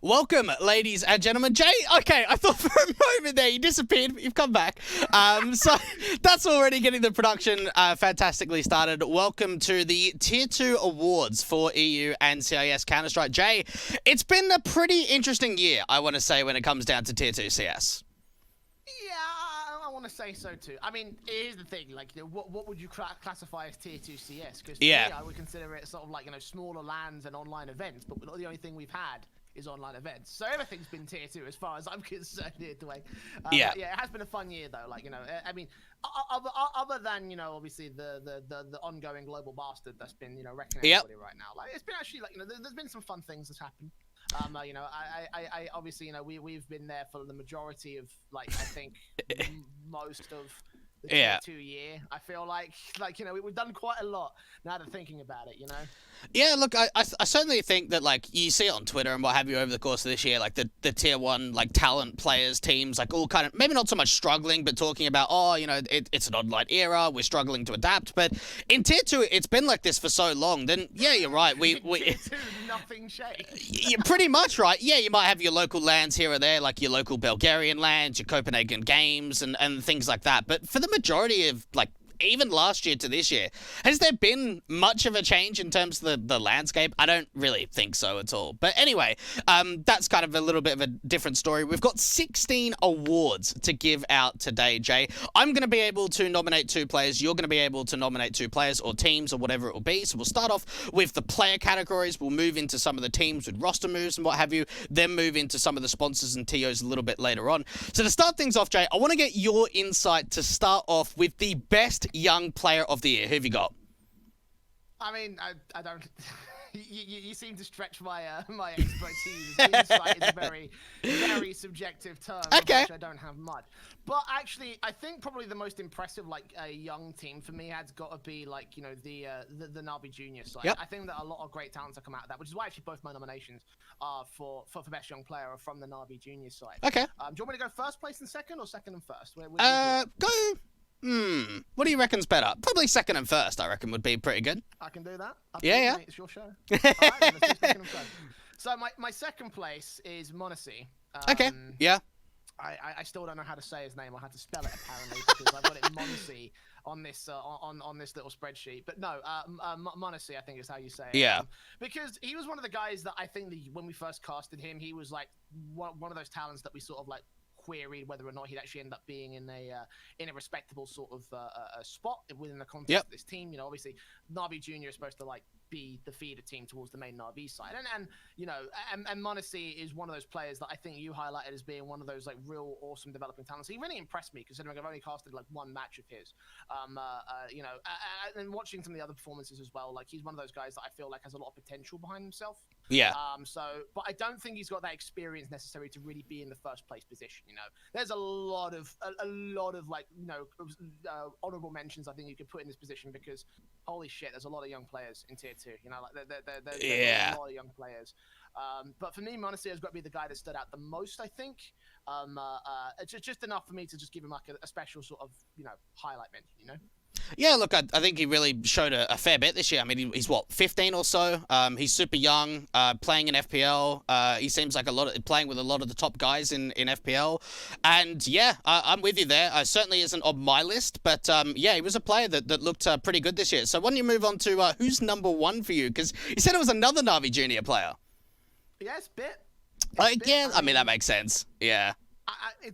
Welcome, ladies and gentlemen. Jay, okay, I thought for a moment there you disappeared, but you've come back. So that's already getting the production fantastically started. Welcome to the Tier 2 awards for EU and CIS Counter-Strike. Jay, it's been a pretty interesting year, I want to say, when it comes down to Tier 2 CS. Yeah, I want to say so too. I mean, here's the thing, like, what would you classify as Tier 2 CS? Because to me, I would consider it sort of like, smaller LANs and online events, but the only thing we've had is online events. So everything's been Tier 2 as far as I'm concerned here today. Yeah, it has been a fun year though. Like, I mean, other than, obviously the ongoing global bastard that's been, wrecking everybody right now. Like, it's been actually, like, there's been some fun things that's happened. I obviously, we've been there for the majority of, like, I think most of the Tier 2 year. I feel like, we've done quite a lot now that thinking about it, Yeah, look, I certainly think that, like, you see it on Twitter and what have you over the course of this year, like, the Tier 1, like, talent players, teams, like, all kind of, maybe not so much struggling, but talking about, oh, it's an online era, we're struggling to adapt, but in Tier 2, it's been like this for so long, then, yeah, you're right, we Tier 2, nothing changed. You're pretty much right. Yeah, you might have your local lands here or there, like your local Bulgarian lands, your Copenhagen games, and things like that, but for the majority of, like, even last year to this year, has there been much of a change in terms of the landscape? I don't really think so at all. But anyway, that's kind of a little bit of a different story. We've got 16 awards to give out today, Jay. I'm going to be able to nominate 2 players. You're going to be able to nominate 2 players or teams or whatever it will be. So we'll start off with the player categories. We'll move into some of the teams with roster moves and what have you. Then move into some of the sponsors and TOs a little bit later on. So to start things off, Jay, I want to get your insight to start off with the best young player of the year. Who have you got? I mean, I don't. You seem to stretch my my expertise. Insight is a very, very subjective term. Okay. Which I don't have much. But actually, I think probably the most impressive, like, a young team for me has got to be, like, the Navi Junior side. Yep. I think that a lot of great talents have come out of that, which is why actually both my nominations are for best young player are from the Navi Junior side. Okay. Do you want me to go first place and second, or second and first? Go. What do you reckon's better? Probably second and first, I reckon, would be pretty good. I can do that. Yeah. Mate, it's your show. All right, let's do second and first. So my second place is Monacy. Okay. Yeah. I still don't know how to say his name. I had to spell it apparently because I've got it Monacy on this on this little spreadsheet. But no, Monacy I think is how you say it. Yeah. Because he was one of the guys that I think when we first casted him, he was like one of those talents that we sort of like queried whether or not he'd actually end up being in a respectable sort of spot within the context of this team. Obviously Navi Junior is supposed to like be the feeder team towards the main Navi side, and Monacy is one of those players that I think you highlighted as being one of those like real awesome developing talents. He really impressed me considering I've only casted like one match of his. And watching some of the other performances as well, like he's one of those guys that I feel like has a lot of potential behind himself. Yeah. But I don't think he's got that experience necessary to really be in the first place position. There's a lot of like honorable mentions I think you could put in this position because holy shit, there's a lot of young players in Tier 2. There's a lot of young players. But for me, Monacy has got to be the guy that stood out the most. I think it's just enough for me to just give him like a special sort of highlight mention. Yeah, look, I think he really showed a fair bit this year. I mean, he's what, 15 or so? He's super young, playing in FPL. He seems like playing with a lot of the top guys in FPL. And yeah, I'm with you there. Certainly isn't on my list, but yeah, he was a player that looked pretty good this year. So why don't you move on to who's number 1 for you? Because you said it was another Navi Junior player. Yeah, it's Bit. Yeah, I mean, that makes sense. Yeah.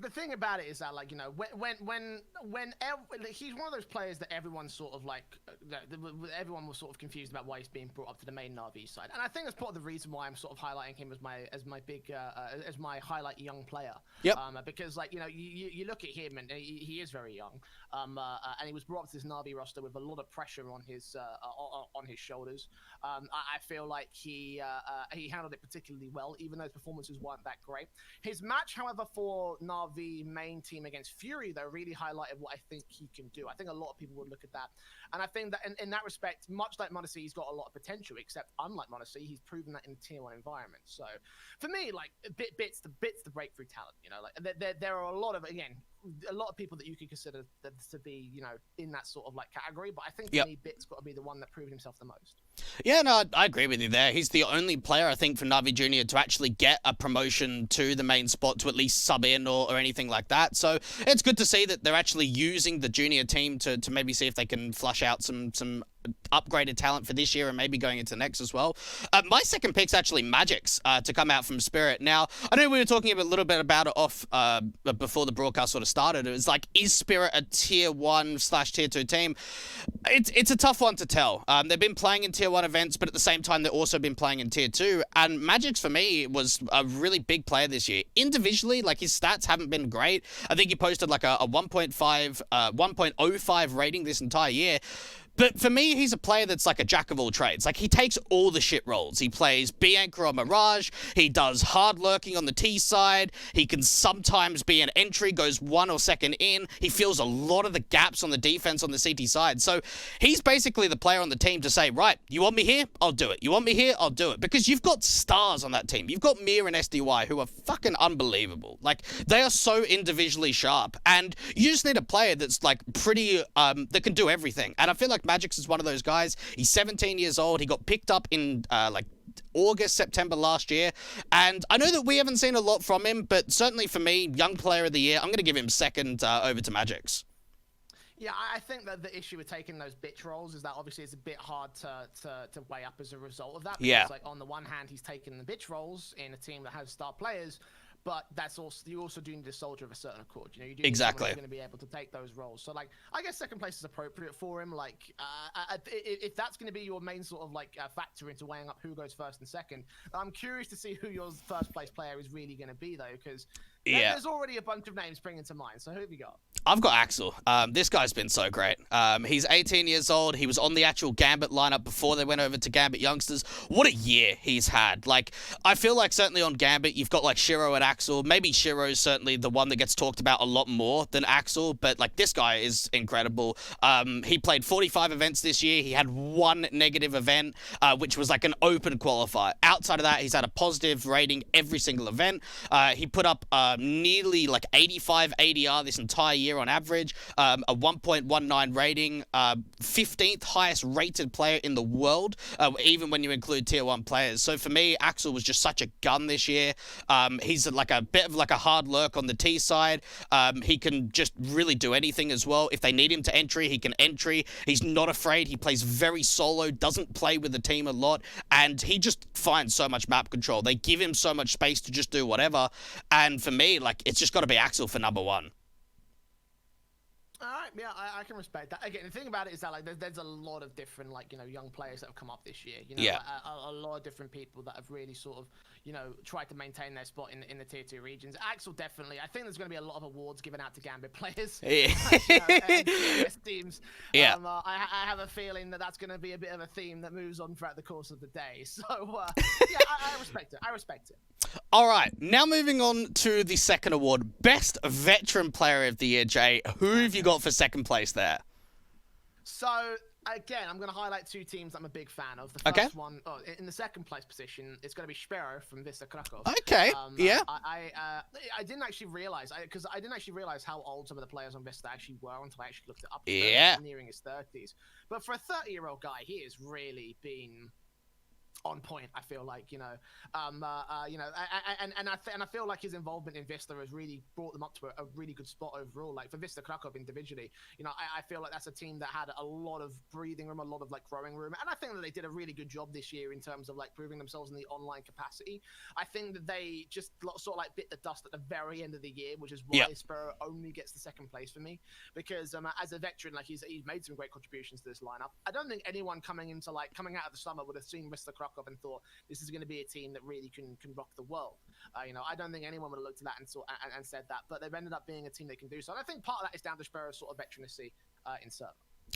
The thing about it is that, like, when he's one of those players that everyone's sort of like, everyone was sort of confused about why he's being brought up to the main Navi side, and I think that's part of the reason why I'm sort of highlighting him as my highlight young player. Yep. Because like you look at him and he is very young, and he was brought up to this Navi roster with a lot of pressure on his shoulders. I feel like he handled it particularly well, even though his performances weren't that great. His match, however, for Navi main team against Fury, though, really highlighted what I think he can do. I think a lot of people would look at that, and I think that in that respect, much like Monacy, he's got a lot of potential. Except unlike Monacy, he's proven that in a Tier 1 environment. So for me, like Bit's the breakthrough talent. Like there are a lot of, again, a lot of people that you could consider to be, in that sort of like category. But I think Yep. for me, Bit's got to be the one that proved himself the most. Yeah, no, I agree with you there. He's the only player, I think, for Navi Junior to actually get a promotion to the main spot, to at least sub in or anything like that. So it's good to see that they're actually using the junior team to maybe see if they can flush out some upgraded talent for this year and maybe going into next as well. My second pick's actually Magic's to come out from Spirit. Now, I know we were talking a little bit about it off before the broadcast sort of started. It was like, is Spirit a tier 1/tier 2 team? It's a tough one to tell. They've been playing in tier 1 events, but at the same time, they've also been playing in tier 2. And Magic's, for me, was a really big player this year. Individually, like, his stats haven't been great. I think he posted like a 1.05 rating this entire year. But for me, he's a player that's like a jack of all trades. Like, he takes all the shit roles. He plays B anchor on Mirage. He does hard lurking on the T side. He can sometimes be an entry, goes 1 or 2nd in. He fills a lot of the gaps on the defense on the CT side. So he's basically the player on the team to say, right, you want me here? I'll do it. You want me here? I'll do it. Because you've got stars on that team. You've got Mir and SDY who are fucking unbelievable. Like, they are so individually sharp. And you just need a player that's like pretty, that can do everything. And I feel like Magix is one of those guys. He's 17 years old. He got picked up in like August, September last year. And I know that we haven't seen a lot from him, but certainly for me, young player of the year, I'm going to give him second over to Magix. Yeah, I think that the issue with taking those bitch roles is that obviously it's a bit hard to weigh up as a result of that. Because, yeah. Like, on the one hand, he's taking the bitch roles in a team that has star players, but that's also, you also do need a soldier of a certain accord. You do need exactly. someone who's going to be able to take those roles. So, like, I guess second place is appropriate for him. Like, if that's going to be your main sort of like factor into weighing up who goes first and second, I'm curious to see who your first place player is really going to be, though, because there's already a bunch of names springing to mind. So who have you got? I've got Axel. This guy's been so great. He's 18 years old. He was on the actual Gambit lineup before they went over to Gambit Youngsters. What a year he's had. Like, I feel like certainly on Gambit, you've got like Shiro and Axel. Maybe Shiro's certainly the one that gets talked about a lot more than Axel, but like, this guy is incredible. He played 45 events this year. He had 1 negative event, which was like an open qualifier. Outside of that, he's had a positive rating every single event. He put up nearly like 85 ADR this entire year on average, a 1.19 rating, 15th highest rated player in the world, even when you include tier 1 players. So for me, Axel was just such a gun this year. He's like a bit of like a hard lurk on the T side. He can just really do anything as well. If they need him to entry, he can entry. He's not afraid. He plays very solo, doesn't play with the team a lot, and he just finds so much map control. They give him so much space to just do whatever. And for me, like, it's just got to be Axel for number 1. All right, yeah, I can respect that. Again, the thing about it is that like there's a lot of different like young players that have come up this year. Yeah. A lot of different people that have really sort of tried to maintain their spot in the tier 2 regions. Axel definitely. I think there's going to be a lot of awards given out to Gambit players. Yeah. And CS teams. Yeah. I have a feeling that that's going to be a bit of a theme that moves on throughout the course of the day. So yeah, I respect it. I respect it. All right, now moving on to the second award, Best Veteran Player of the Year, Jay. Who have you got for second place there? So, again, I'm going to highlight 2 teams I'm a big fan of. The first one, in the second place position, it's going to be Spero from Vista Krakow. Okay, yeah. I didn't actually realize, because I didn't actually realize how old some of the players on Vista actually were until I actually looked it up. Yeah. Nearing his 30s. But for a 30-year-old guy, he has really been on point. I feel like, and I feel like his involvement in Vista has really brought them up to a really good spot overall. Like for Vista Krakow individually, I feel like that's a team that had a lot of breathing room, a lot of like growing room, and I think that they did a really good job this year in terms of like proving themselves in the online capacity. I think that they just sort of like bit the dust at the very end of the year, which is why Spero only gets the second place for me, because as a veteran, like he's made some great contributions to this lineup. I don't think anyone coming out of the summer would have seen Vista Krakow and thought this is going to be a team that really can rock the world. I don't think anyone would have looked at that and said that, but they've ended up being a team that can do so. And I think part of that is down to Spero's sort of veterancy in server.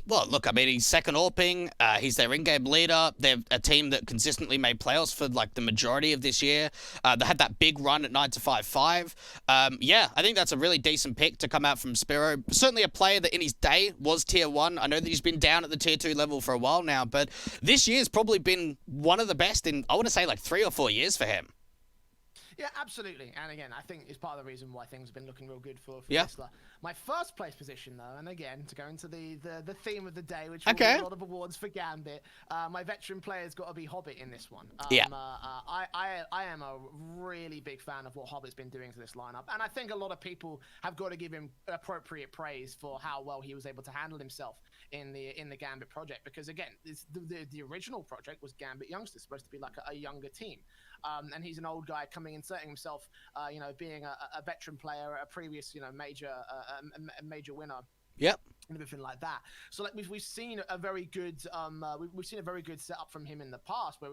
Well, look, I mean, he's second AWPing. He's their in-game leader. They're a team that consistently made playoffs for like the majority of this year. They had that big run at 9-5-5. Yeah, I think that's a really decent pick to come out from Spero. Certainly a player that in his day was tier 1. I know that he's been down at the tier 2 level for a while now, but this year's probably been one of the best in, I want to say, like 3 or 4 years for him. Yeah, absolutely. And again, I think it's part of the reason why things have been looking real good for Yeah. Whistler. My first place position, though, and again, to go into the theme of the day, which will Okay. be a lot of awards for Gambit, my veteran player's got to be Hobbit in this one. Yeah. I am a really big fan of what Hobbit's been doing to this lineup, and I think a lot of people have got to give him appropriate praise for how well he was able to handle himself in the Gambit project. Because again, the original project was Gambit Youngsters, supposed to be like a younger team. And he's an old guy coming, inserting himself, being a veteran player, a previous, major winner. Yep. And everything like that. So like we've seen a very good we've seen a very good setup from him in the past, where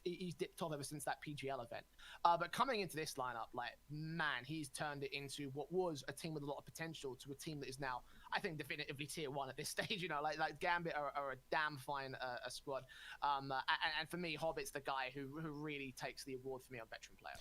he's dipped off ever since that PGL event. But coming into this lineup, like, man, he's turned it into what was a team with a lot of potential to a team that is now, I think, definitively tier 1 at this stage. Like Gambit are a damn fine squad. And for me, Hobbit's the guy who really takes the award for me on veteran player.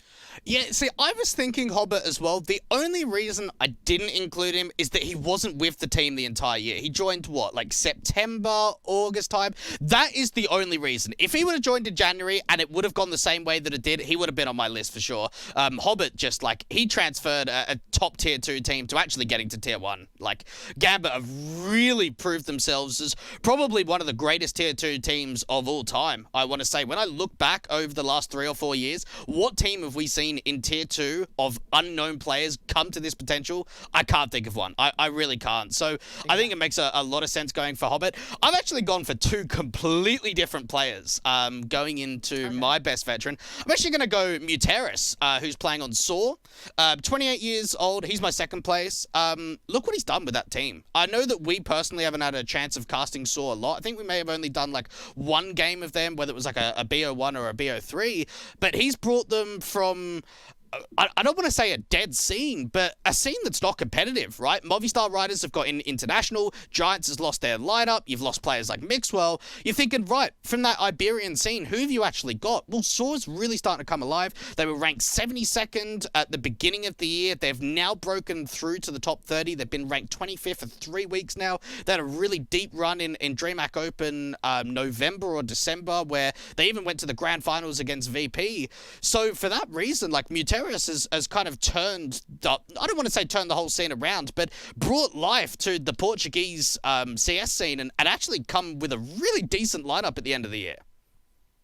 Yeah, see, I was thinking Hobbit as well. The only reason I didn't include him is that he wasn't with the team the entire year. He joined, like September, August time? That is the only reason. If he would have joined in January and it would have gone the same way that it did, he would have been on my list for sure. Hobbit just, he transferred a top tier 2 team to actually getting to tier 1. Like, Gambit have really proved themselves as probably one of the greatest tier 2 teams of all time, I want to say. When I look back over the last 3 or 4 years, what team have we seen in tier 2 of unknown players come to this potential? I can't think of one. I really can't. So I think it makes a lot of sense going for Hobbit. I've actually gone for 2 completely different players going into my best veteran. I'm actually going to go Muteris, who's playing on Saw. 28 years old. He's my second place. Look what he's done with that team. I know that we personally haven't had a chance of casting Saw a lot. I think we may have only done one game of them, whether it was a BO1 or a BO3, but he's brought them from I don't want to say a dead scene, but a scene that's not competitive, right? Movistar Riders have got international. Giants has lost their lineup. You've lost players like Mixwell. You're thinking, right, from that Iberian scene, who have you actually got? Well, Saw's really starting to come alive. They were ranked 72nd at the beginning of the year. They've now broken through to the top 30. They've been ranked 25th for 3 weeks now. They had a really deep run in DreamHack Open November or December, where they even went to the grand finals against VP. So for that reason, Muteris has kind of turned I don't want to say turned the whole scene around, but brought life to the Portuguese CS scene and actually come with a really decent lineup at the end of the year.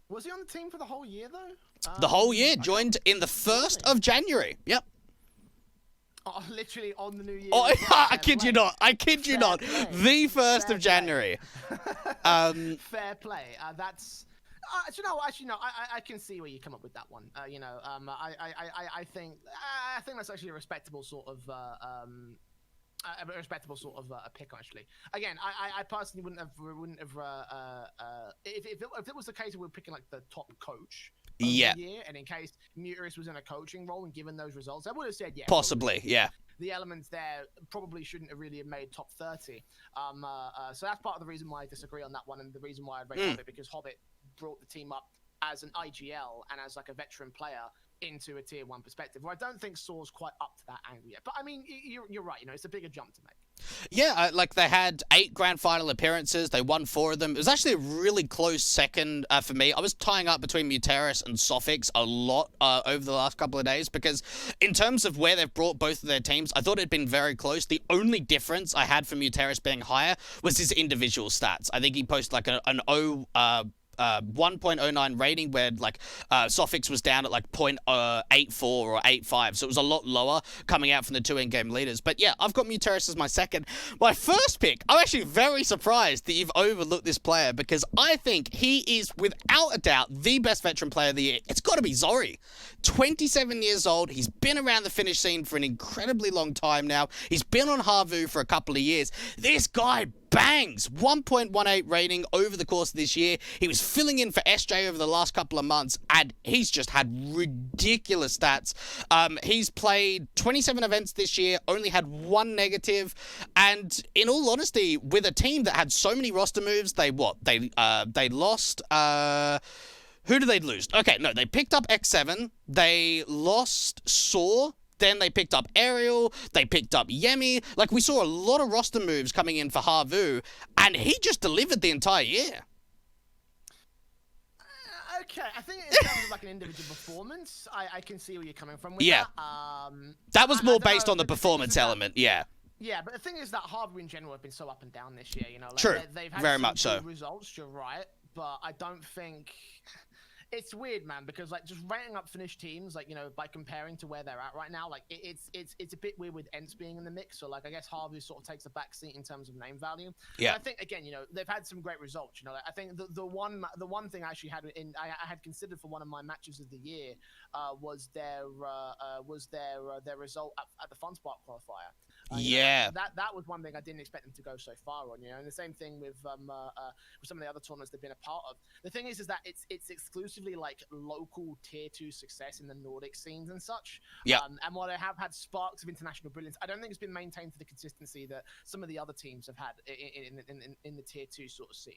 Was he on the team for the whole year, though? The whole year, joined in the 1st of January. Yep. Oh, literally on the new year. Oh, I kid you not. I kid you not. The 1st of January. Fair play. That's... Actually, no. I can see where you come up with that one. I think that's actually a respectable sort of a pick. Actually, again, I personally wouldn't have if it was the case we were picking the top coach. Yeah. The year, and in case Muteris was in a coaching role and given those results, I would have said yeah. Possibly, probably. yeah. The elements there probably shouldn't have really made top 30. So that's part of the reason why I disagree on that one, and the reason why I'd rate Hobbit, because Hobbit brought the team up as an IGL and as a veteran player into a tier 1 perspective, where I don't think Saw's quite up to that angle yet. But I mean, you're right. It's a bigger jump to make. Yeah, they had 8 grand final appearances. They won 4 of them. It was actually a really close second for me. I was tying up between Muteris and Sofix a lot over the last couple of days, because in terms of where they've brought both of their teams, I thought it'd been very close. The only difference I had for Muteris being higher was his individual stats. I think he posted an 1.09 rating, where Sofix was down at 0.84 or 85, so it was a lot lower coming out from the 2 in-game leaders. But yeah, I've got Muteris as my second. My first pick, I'm actually very surprised that you've overlooked this player, because I think he is without a doubt the best veteran player of the year. It's got to be Zori. 27 years old, he's been around the Finnish scene for an incredibly long time now. He's been on Havu for a couple of years. This guy bangs. 1.18 rating over the course of this year. He was filling in for SJ over the last couple of months, and he's just had ridiculous stats. He's played 27 events this year, only had 1 negative, and in all honesty, with a team that had so many roster moves, they lost... who did they lose? Okay, no, they picked up X7, they lost Saw, then they picked up Ariel, they picked up Yemi. We saw a lot of roster moves coming in for Havu, and he just delivered the entire year. Okay, I think in terms of like an individual performance, I can see where you're coming from with Yeah. that. That was I more don't based know, on the but thing is performance that- element, yeah. Yeah, but the thing is that Harvey in general have been so up and down this year. You know, like True. they've had Very some much so. good results. You're right, but I don't think. It's weird, man, because like just rating up finished teams, like, you know, by comparing to where they're at right now, like it's a bit weird with Ents being in the mix. So like I guess Harvey sort of takes a back seat in terms of name value. Yeah. But I think again, you know, they've had some great results. You know, like, I think the one thing I actually I had considered for one of my matches of the year was their result at the FunSpark qualifier. Yeah. Know, that was one thing I didn't expect them to go so far on. You know, and the same thing with some of the other tournaments they've been a part of. The thing is that it's exclusively like local tier 2 success in the Nordic scenes and such. Yeah. And while they have had sparks of international brilliance, I don't think it's been maintained to the consistency that some of the other teams have had in the tier 2 sort of scene.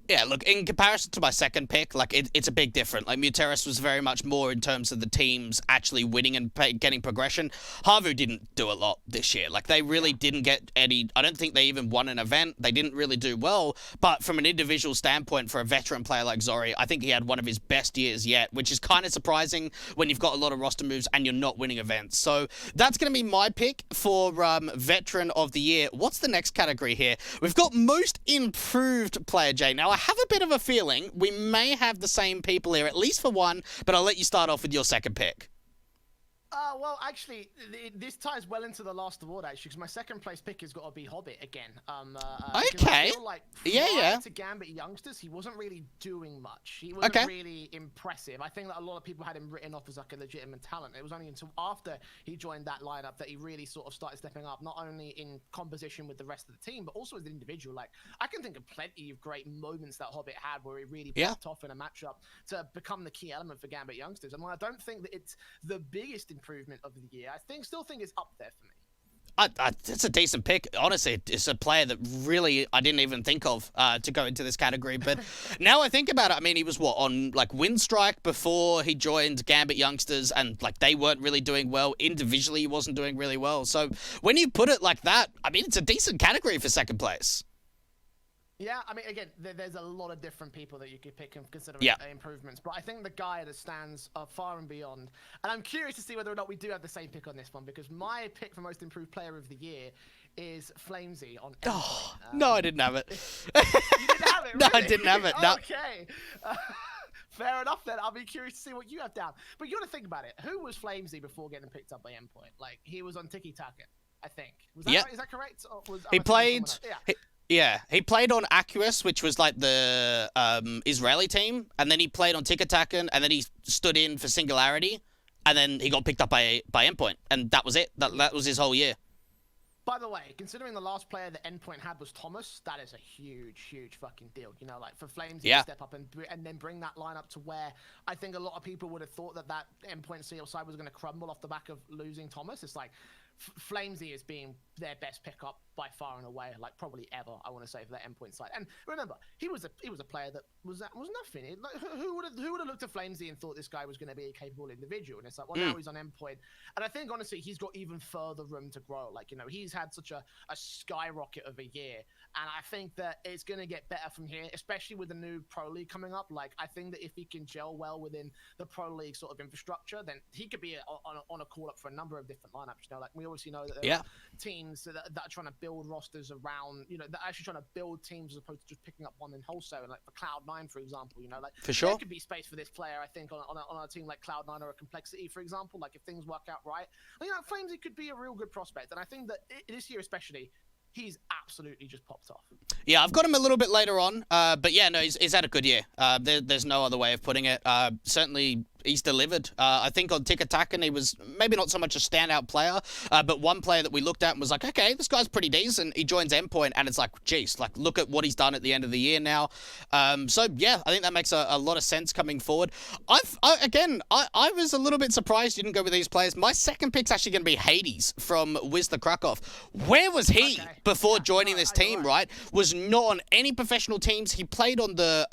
Yeah, look, in comparison to my second pick, like, it's a big difference. Like, Muteris was very much more in terms of the teams actually winning and getting progression. Havu didn't do a lot this year. Like, they really didn't get any... I don't think they even won an event. They didn't really do well. But from an individual standpoint, for a veteran player like Zori, I think he had one of his best years yet, which is kind of surprising when you've got a lot of roster moves and you're not winning events. So that's going to be my pick for Veteran of the Year. What's the next category here? We've got Most Improved Player, Jay. Now, I have a bit of a feeling we may have the same people here, at least for one, but I'll let you start off with your second pick. Well, actually, this ties well into the last award, actually, because my second place pick has got to be Hobbit again. Okay. I feel like yeah. to Gambit Youngsters, he wasn't really doing much. He wasn't really impressive. I think that a lot of people had him written off as like a legitimate talent. It was only until after he joined that lineup that he really sort of started stepping up, not only in composition with the rest of the team, but also as an individual. Like, I can think of plenty of great moments that Hobbit had where he really popped off in a matchup to become the key element for Gambit Youngsters. And while I don't think that it's the biggest improvement of the year, I still think it's up there for me. It's a decent pick. Honestly, it's a player that really I didn't even think of to go into this category. But now I think about it, I mean, he was on like Windstrike before he joined Gambit Youngsters, and like they weren't really doing well. Individually, he wasn't doing really well. So when you put it like that, I mean, it's a decent category for second place. Yeah, I mean, again, there's a lot of different people that you could pick and consider improvements, but I think the guy that stands far and beyond, and I'm curious to see whether or not we do have the same pick on this one, because my pick for Most Improved Player of the Year is Flamesy on Endpoint. Oh, no, I didn't have it. You didn't have it, really? No, I didn't have it, no. Okay. Fair enough, then. I'll be curious to see what you have down. But you got to think about it. Who was Flamesy before getting picked up by Endpoint? Like, he was on Tiki Taka, I think. Was that right? Is that correct? Or he played... He played on Aquus, which was like the Israeli team, and then he played on Tikatakan, and then he stood in for Singularity, and then he got picked up by Endpoint, and that was it. That was his whole year. By the way, considering the last player that Endpoint had was Thomas, that is a huge, huge fucking deal. You know, like for Flames to step up and then bring that lineup to where I think a lot of people would have thought that Endpoint CL side was going to crumble off the back of losing Thomas. It's like Flamesy is being their best pickup by far and away, like probably ever, I want to say, for that Endpoint side. And remember, he was a player that was nothing. Who would have looked at Flamesy and thought this guy was going to be a capable individual? And it's like, well, now he's on Endpoint, and I think honestly he's got even further room to grow. Like, you know, he's had such a skyrocket of a year, and I think that it's going to get better from here, especially with the new Pro League coming up. Like, I think that if he can gel well within the Pro League sort of infrastructure, then he could be on a call up for a number of different lineups. You know, like we obviously know that there are teams that are trying to build rosters around, you know, they're actually trying to build teams as opposed to just picking up one in wholesale. Like for Cloud9, for example, you know, like for sure there could be space for this player, I think, on a team like Cloud9 or a Complexity, for example. Like if things work out right, you know, Flamesy could be a real good prospect. And I think that this year especially, he's absolutely just popped off. Yeah, I've got him a little bit later on, but yeah, no, he's had a good year. There's no other way of putting it. Certainly, he's delivered. I think on Tikatakan, he was maybe not so much a standout player, but one player that we looked at and was like, okay, this guy's pretty decent. He joins Endpoint, and it's like, geez, like look at what he's done at the end of the year now. So yeah, I think that makes a lot of sense coming forward. I was a little bit surprised you didn't go with these players. My second pick's actually going to be Hades from Wiz the Krakow. Where was he before joining this team, right? Was not on any professional teams. He played on the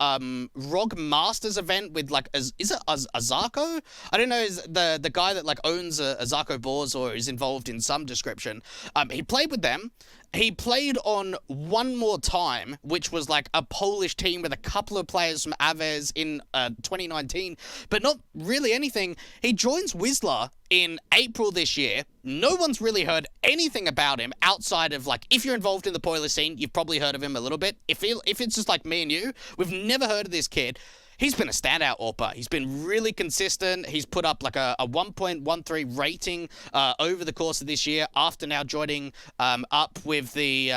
ROG Masters event with like, is it Azarko? I don't know, is the guy that like owns Azarko Boars or is involved in some description. He played with them, He played on One More Time, which was like a Polish team with a couple of players from Aves in 2019, but not really anything. He joins Whistler in April this year. No one's really heard anything about him outside of, like, if you're involved in the Polish scene, you've probably heard of him a little bit. If it's just like me and you, we've never heard of this kid. He's been a standout AWPer. He's been really consistent. He's put up like a 1.13 rating over the course of this year after now joining up with the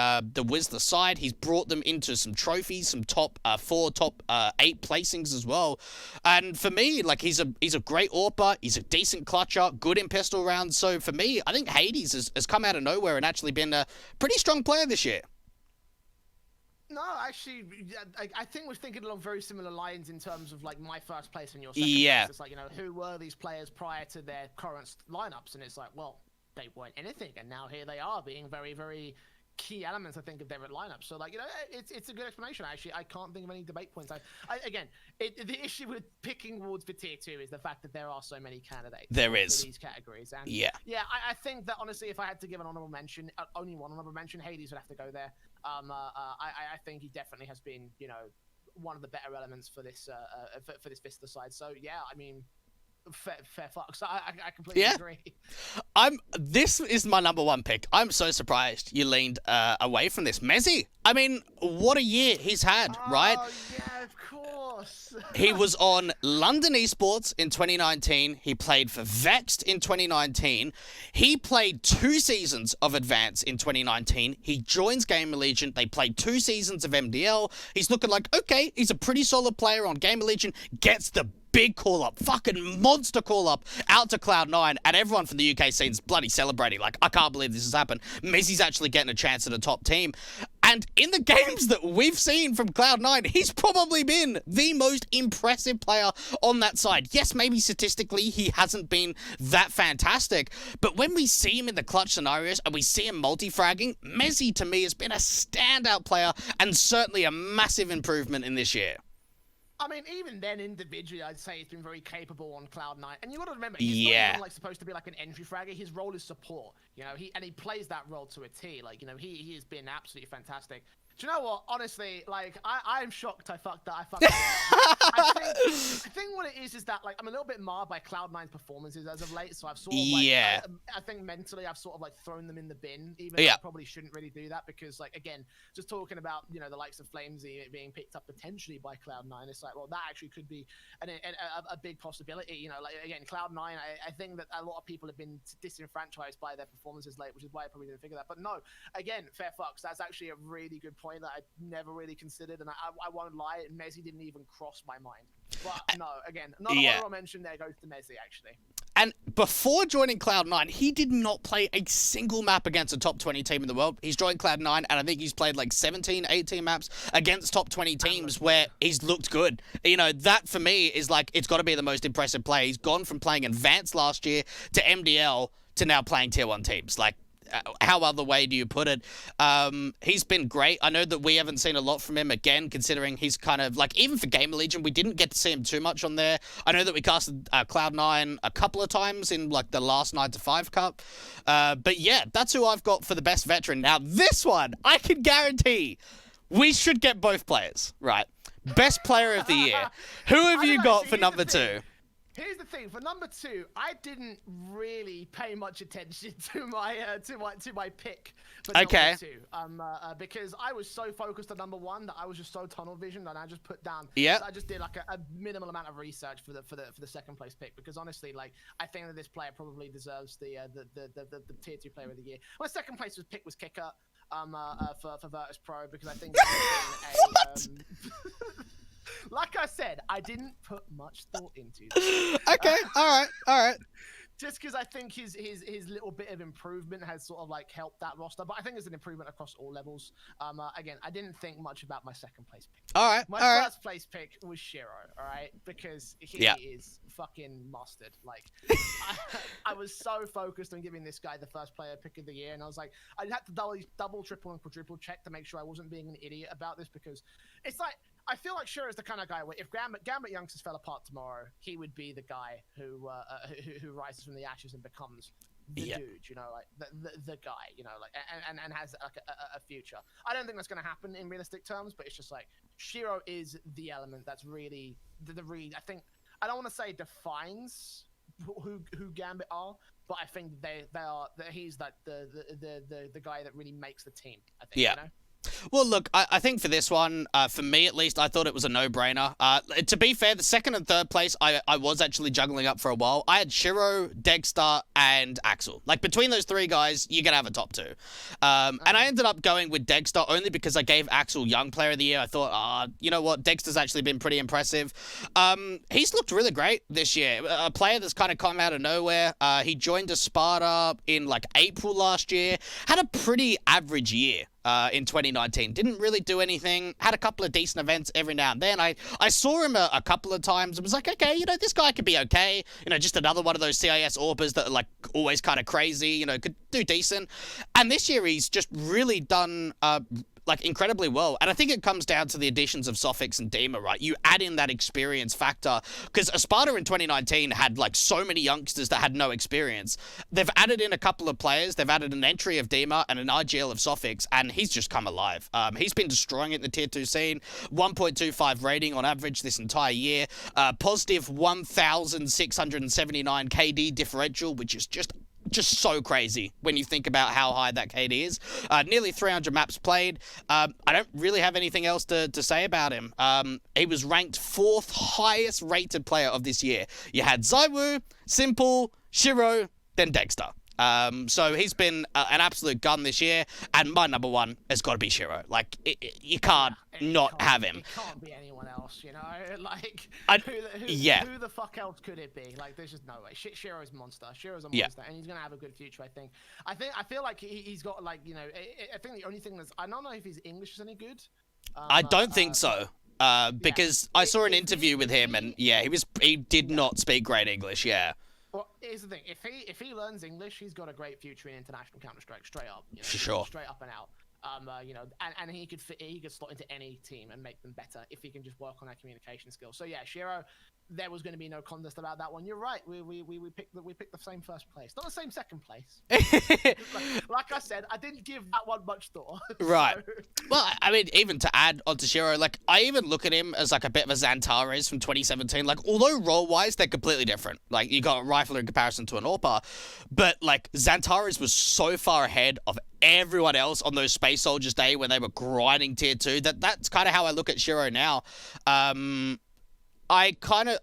Whistler side. He's brought them into some trophies, some top 4, top 8 placings as well. And for me, like, he's a great AWPer. He's a decent clutcher, good in pistol rounds. So for me, I think Hades has come out of nowhere and actually been a pretty strong player this year. No, actually, I think we're thinking along very similar lines in terms of like my first place and your second place. It's like, you know, who were these players prior to their current lineups? And it's like, well, they weren't anything, and now here they are being very, very key elements, I think, of their lineup. So, like, you know, it's a good explanation. Actually, I can't think of any debate points. The issue with picking awards for tier 2 is the fact that there are so many candidates. There is for these categories, and yeah, I think that honestly, if I had to give an honorable mention, only one honorable mention, Hades would have to go there. I think he definitely has been, you know, one of the better elements for this for this Vista side. So yeah, I mean, fair fuck. So I completely agree. This is my number 1 pick. I'm so surprised you leaned away from this. Mezzy, I mean, what a year he's had, right? Oh yeah, of course. He was on London Esports in 2019. He played for Vexed in 2019. He played 2 seasons of Advance in 2019. He joins Game Allegiant. They played 2 seasons of MDL. He's looking like, okay, he's a pretty solid player on Game Allegiant. Gets the big call-up, fucking monster call-up out to Cloud9, and everyone from the UK scene's bloody celebrating. Like, I can't believe this has happened. Messi's actually getting a chance at a top team. And in the games that we've seen from Cloud9, he's probably been the most impressive player on that side. Yes, maybe statistically he hasn't been that fantastic, but when we see him in the clutch scenarios and we see him multi-fragging, Messi to me has been a standout player and certainly a massive improvement in this year. I mean, even then, individually, I'd say he's been very capable on Cloud9. And you got to remember, he's not even, like, supposed to be like an entry fragger. His role is support. You know, he plays that role to a T. Like, you know, he has been absolutely fantastic. Do you know what? Honestly, like, I'm shocked I fucked that. I think what it is that, like, I'm a little bit marred by Cloud9's performances as of late. So I've sort of, like, I think mentally I've sort of, like, thrown them in the bin. Even though I probably shouldn't really do that because, like, again, just talking about, you know, the likes of Flamesy being picked up potentially by Cloud9, it's like, well, that actually could be a big possibility. You know, like, again, Cloud9, I think that a lot of people have been disenfranchised by their performances late, which is why I probably didn't figure that. But no, again, fair fucks. That's actually a really good point that I never really considered, and I won't lie, Messi didn't even cross my mind. But no, again, another honorable mention there goes to Messi, actually. And before joining Cloud9, he did not play a single map against a top 20 team in the world. He's joined Cloud9, and I think he's played like 17, 18 maps against top 20 teams where he's looked good. You know, that for me is like, it's got to be the most impressive play. He's gone from playing Advanced last year to MDL to now playing Tier 1 teams. Like, how other way do you put it? He's been great. I know that we haven't seen a lot from him, again, considering he's kind of, like, even for Game Legion, we didn't get to see him too much on there. I know that we casted Cloud9 a couple of times in, like, the last 9 to 5 Cup. But yeah, that's who I've got for the best veteran. Now, this one, I can guarantee we should get both players, right? Best player of the year. Who have you got for number 2? Here's the thing, for number 2, I didn't really pay much attention to my pick for number 2. Because I was so focused on number 1 that I was just so tunnel visioned, and I just put down. Yeah. I just did like a minimal amount of research for the second place pick, because honestly, like, I think that this player probably deserves the tier 2 player of the year. My second place pick was Kicker for Virtus Pro, because I think it's been a like I said, I didn't put much thought into this. Okay, all right. Just because I think his little bit of improvement has sort of like helped that roster, but I think it's an improvement across all levels. Again, I didn't think much about my second place pick. All right. My first place pick was Shiro. All right, because he is fucking mustard. Like, I was so focused on giving this guy the first player pick of the year, and I was like, I had to double, triple, and quadruple check to make sure I wasn't being an idiot about this, because it's like, I feel like Shiro is the kind of guy where if Gambit Youngsters fell apart tomorrow, he would be the guy who rises from the ashes and becomes the Yeah. dude, you know, like the guy, you know, like and has like a future. I don't think that's going to happen in realistic terms, but it's just like Shiro is the element that's really the really, I think, I don't want to say defines who Gambit are, but I think they are that he's like the guy that really makes the team, I think. Yeah. You know? Well, look, I think for this one, for me at least, I thought it was a no-brainer. To be fair, the second and third place, I was actually juggling up for a while. I had Shiro, Dexter, and Axel. Like, between those three guys, you're going to have a top two. And I ended up going with Dexter only because I gave Axel Young Player of the Year. I thought, you know what, Dexter's actually been pretty impressive. He's looked really great this year. A player that's kind of come out of nowhere. He joined a Sparta in, like, April last year. Had a pretty average year. In 2019. Didn't really do anything. Had a couple of decent events every now and then. I saw him a couple of times and was like, okay, you know, this guy could be okay. You know, just another one of those CIS Orbers that are like always kind of crazy, you know, could do decent. And this year he's just really done like incredibly well. And I think it comes down to the additions of Sophics and Dima, right? You add in that experience factor because Sparta in 2019 had like so many youngsters that had no experience. They've added in a couple of players. They've added an entry of Dima and an IGL of Sophics, and he's just come alive. He's been destroying it in the tier 2 scene. 1.25 rating on average this entire year. Positive 1,679 KD differential, which is just so crazy when you think about how high that KD is. Nearly 300 maps played. I don't really have anything else to say about him. He was ranked 4th highest rated player of this year. You had Zaiwu, Simple, Shiro, then Dexter. So he's been an absolute gun this year, and my number one has got to be Shiro. Like, you can't have him. It can't be anyone else, you know? Like, yeah. Who the fuck else could it be? Like, there's just no way. Shiro's a monster. Shiro's a monster, and he's gonna have a good future, I think. I feel like he's got, like, you know, I think the only thing that's, I don't know if his English is any good. I don't think so. Because I saw an interview with him, and yeah, he did not speak great English. Yeah. Well, here's the thing: if he learns English, he's got a great future in international Counter-Strike, straight up. You know, for sure. Straight up and out. You know, and he could slot into any team and make them better if he can just work on that communication skills. So yeah, Shiro, there was going to be no contest about that one. You're right. We picked the same first place, not the same second place. like I said, I didn't give that one much thought. Right. So. Well, I mean, even to add onto Shiro, like, I even look at him as like a bit of a Xantares from 2017. Like, although role-wise they're completely different. Like, you got a Rifler in comparison to an AWPer, but like Xantares was so far ahead of everyone else on those Space Soldiers Day when they were grinding tier 2. That's kind of how I look at Shiro now. A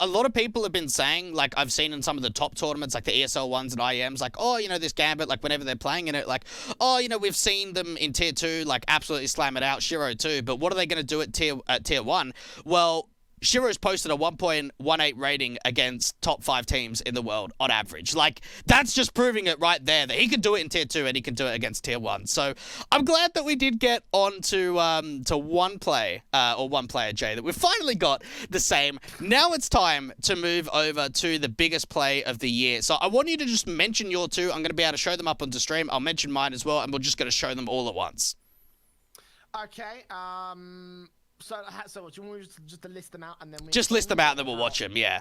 lot of people have been saying, like, I've seen in some of the top tournaments, like the ESL ones and IEMs, like, oh, you know, this Gambit, like, whenever they're playing in it, like, oh, you know, we've seen them in tier 2, like, absolutely slam it out, Shiro too, but what are they going to do at tier 1? Well, Shiro's posted a 1.18 rating against top 5 teams in the world on average. Like, that's just proving it right there that he can do it in tier 2 and he can do it against tier 1. So I'm glad that we did get on to one player, Jay, that we've finally got the same. Now it's time to move over to the biggest play of the year. So I want you to just mention your two. I'm going to be able to show them up onto stream. I'll mention mine as well, and we're just going to show them all at once. Okay, So do you want me just to list them out and then we just list them out and then we'll watch them, yeah.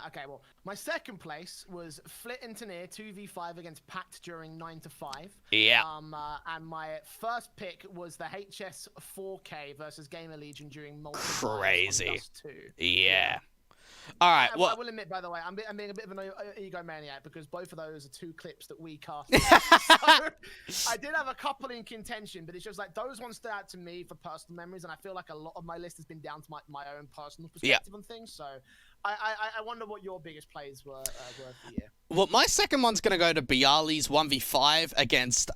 Okay, well, my second place was Flit Engineer 2v5 against Pact during 9 to 5. Yeah. And my first pick was the HS 4K versus Gamer Legion during multiple crazy. 2. Yeah. All right. Well, I will admit, by the way, I'm being a bit of an egomaniac because both of those are 2 clips that we cast. So I did have a couple in contention, but it's just like those ones stood out to me for personal memories, and I feel like a lot of my list has been down to my own personal perspective on things. So I wonder what your biggest plays were for the year. Well, my second one's going to go to Bialy's 1v5 against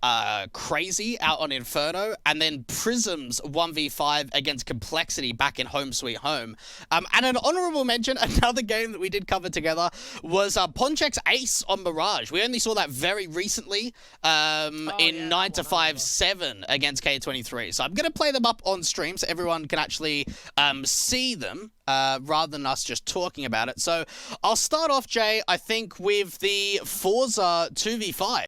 Crazy out on Inferno, and then Prism's 1v5 against Complexity back in Home Sweet Home. And an honorable mention, another game that we did cover together, was Ponchek's Ace on Mirage. We only saw that very recently in 9 to 5 7 against K23. So I'm going to play them up on stream so everyone can actually see them rather than us just talking about it. So I'll start off, Jay, I think, with the Forza 2v5.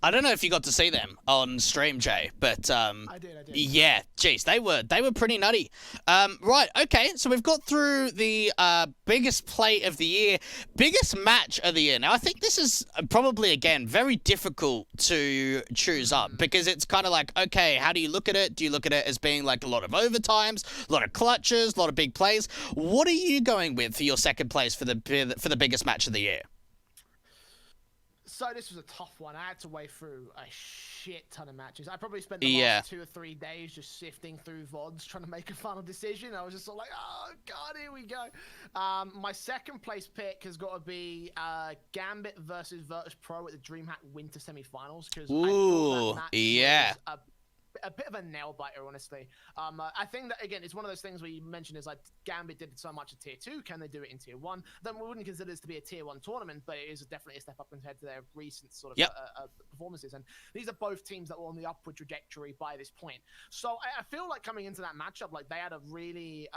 I don't know if you got to see them on stream, Jay, but I did. yeah, geez, they were pretty nutty. Right, okay, so we've got through the biggest play of the year, biggest match of the year. Now, I think this is probably again very difficult to choose up because it's kind of like, okay, how do you look at it? Do you look at it as being like a lot of overtimes, a lot of clutches, a lot of big plays? What are you going with for your second place for the biggest match of the year? So this was a tough one. I had to weigh through a shit ton of matches. I probably spent the last 2 or 3 days just sifting through VODs trying to make a final decision. I was just sort of like, oh god, here we go. My second place pick has got to be Gambit versus Virtus Pro at the DreamHack Winter semifinals because I thought that match was a bit of a nail biter, honestly. I think that again, it's one of those things where you mentioned is like Gambit did so much at tier 2. Can they do it in tier 1? Then we wouldn't consider this to be a tier 1 tournament, but it is definitely a step up compared to their recent sort of performances. And these are both teams that were on the upward trajectory by this point. So I feel like coming into that matchup, like they had a really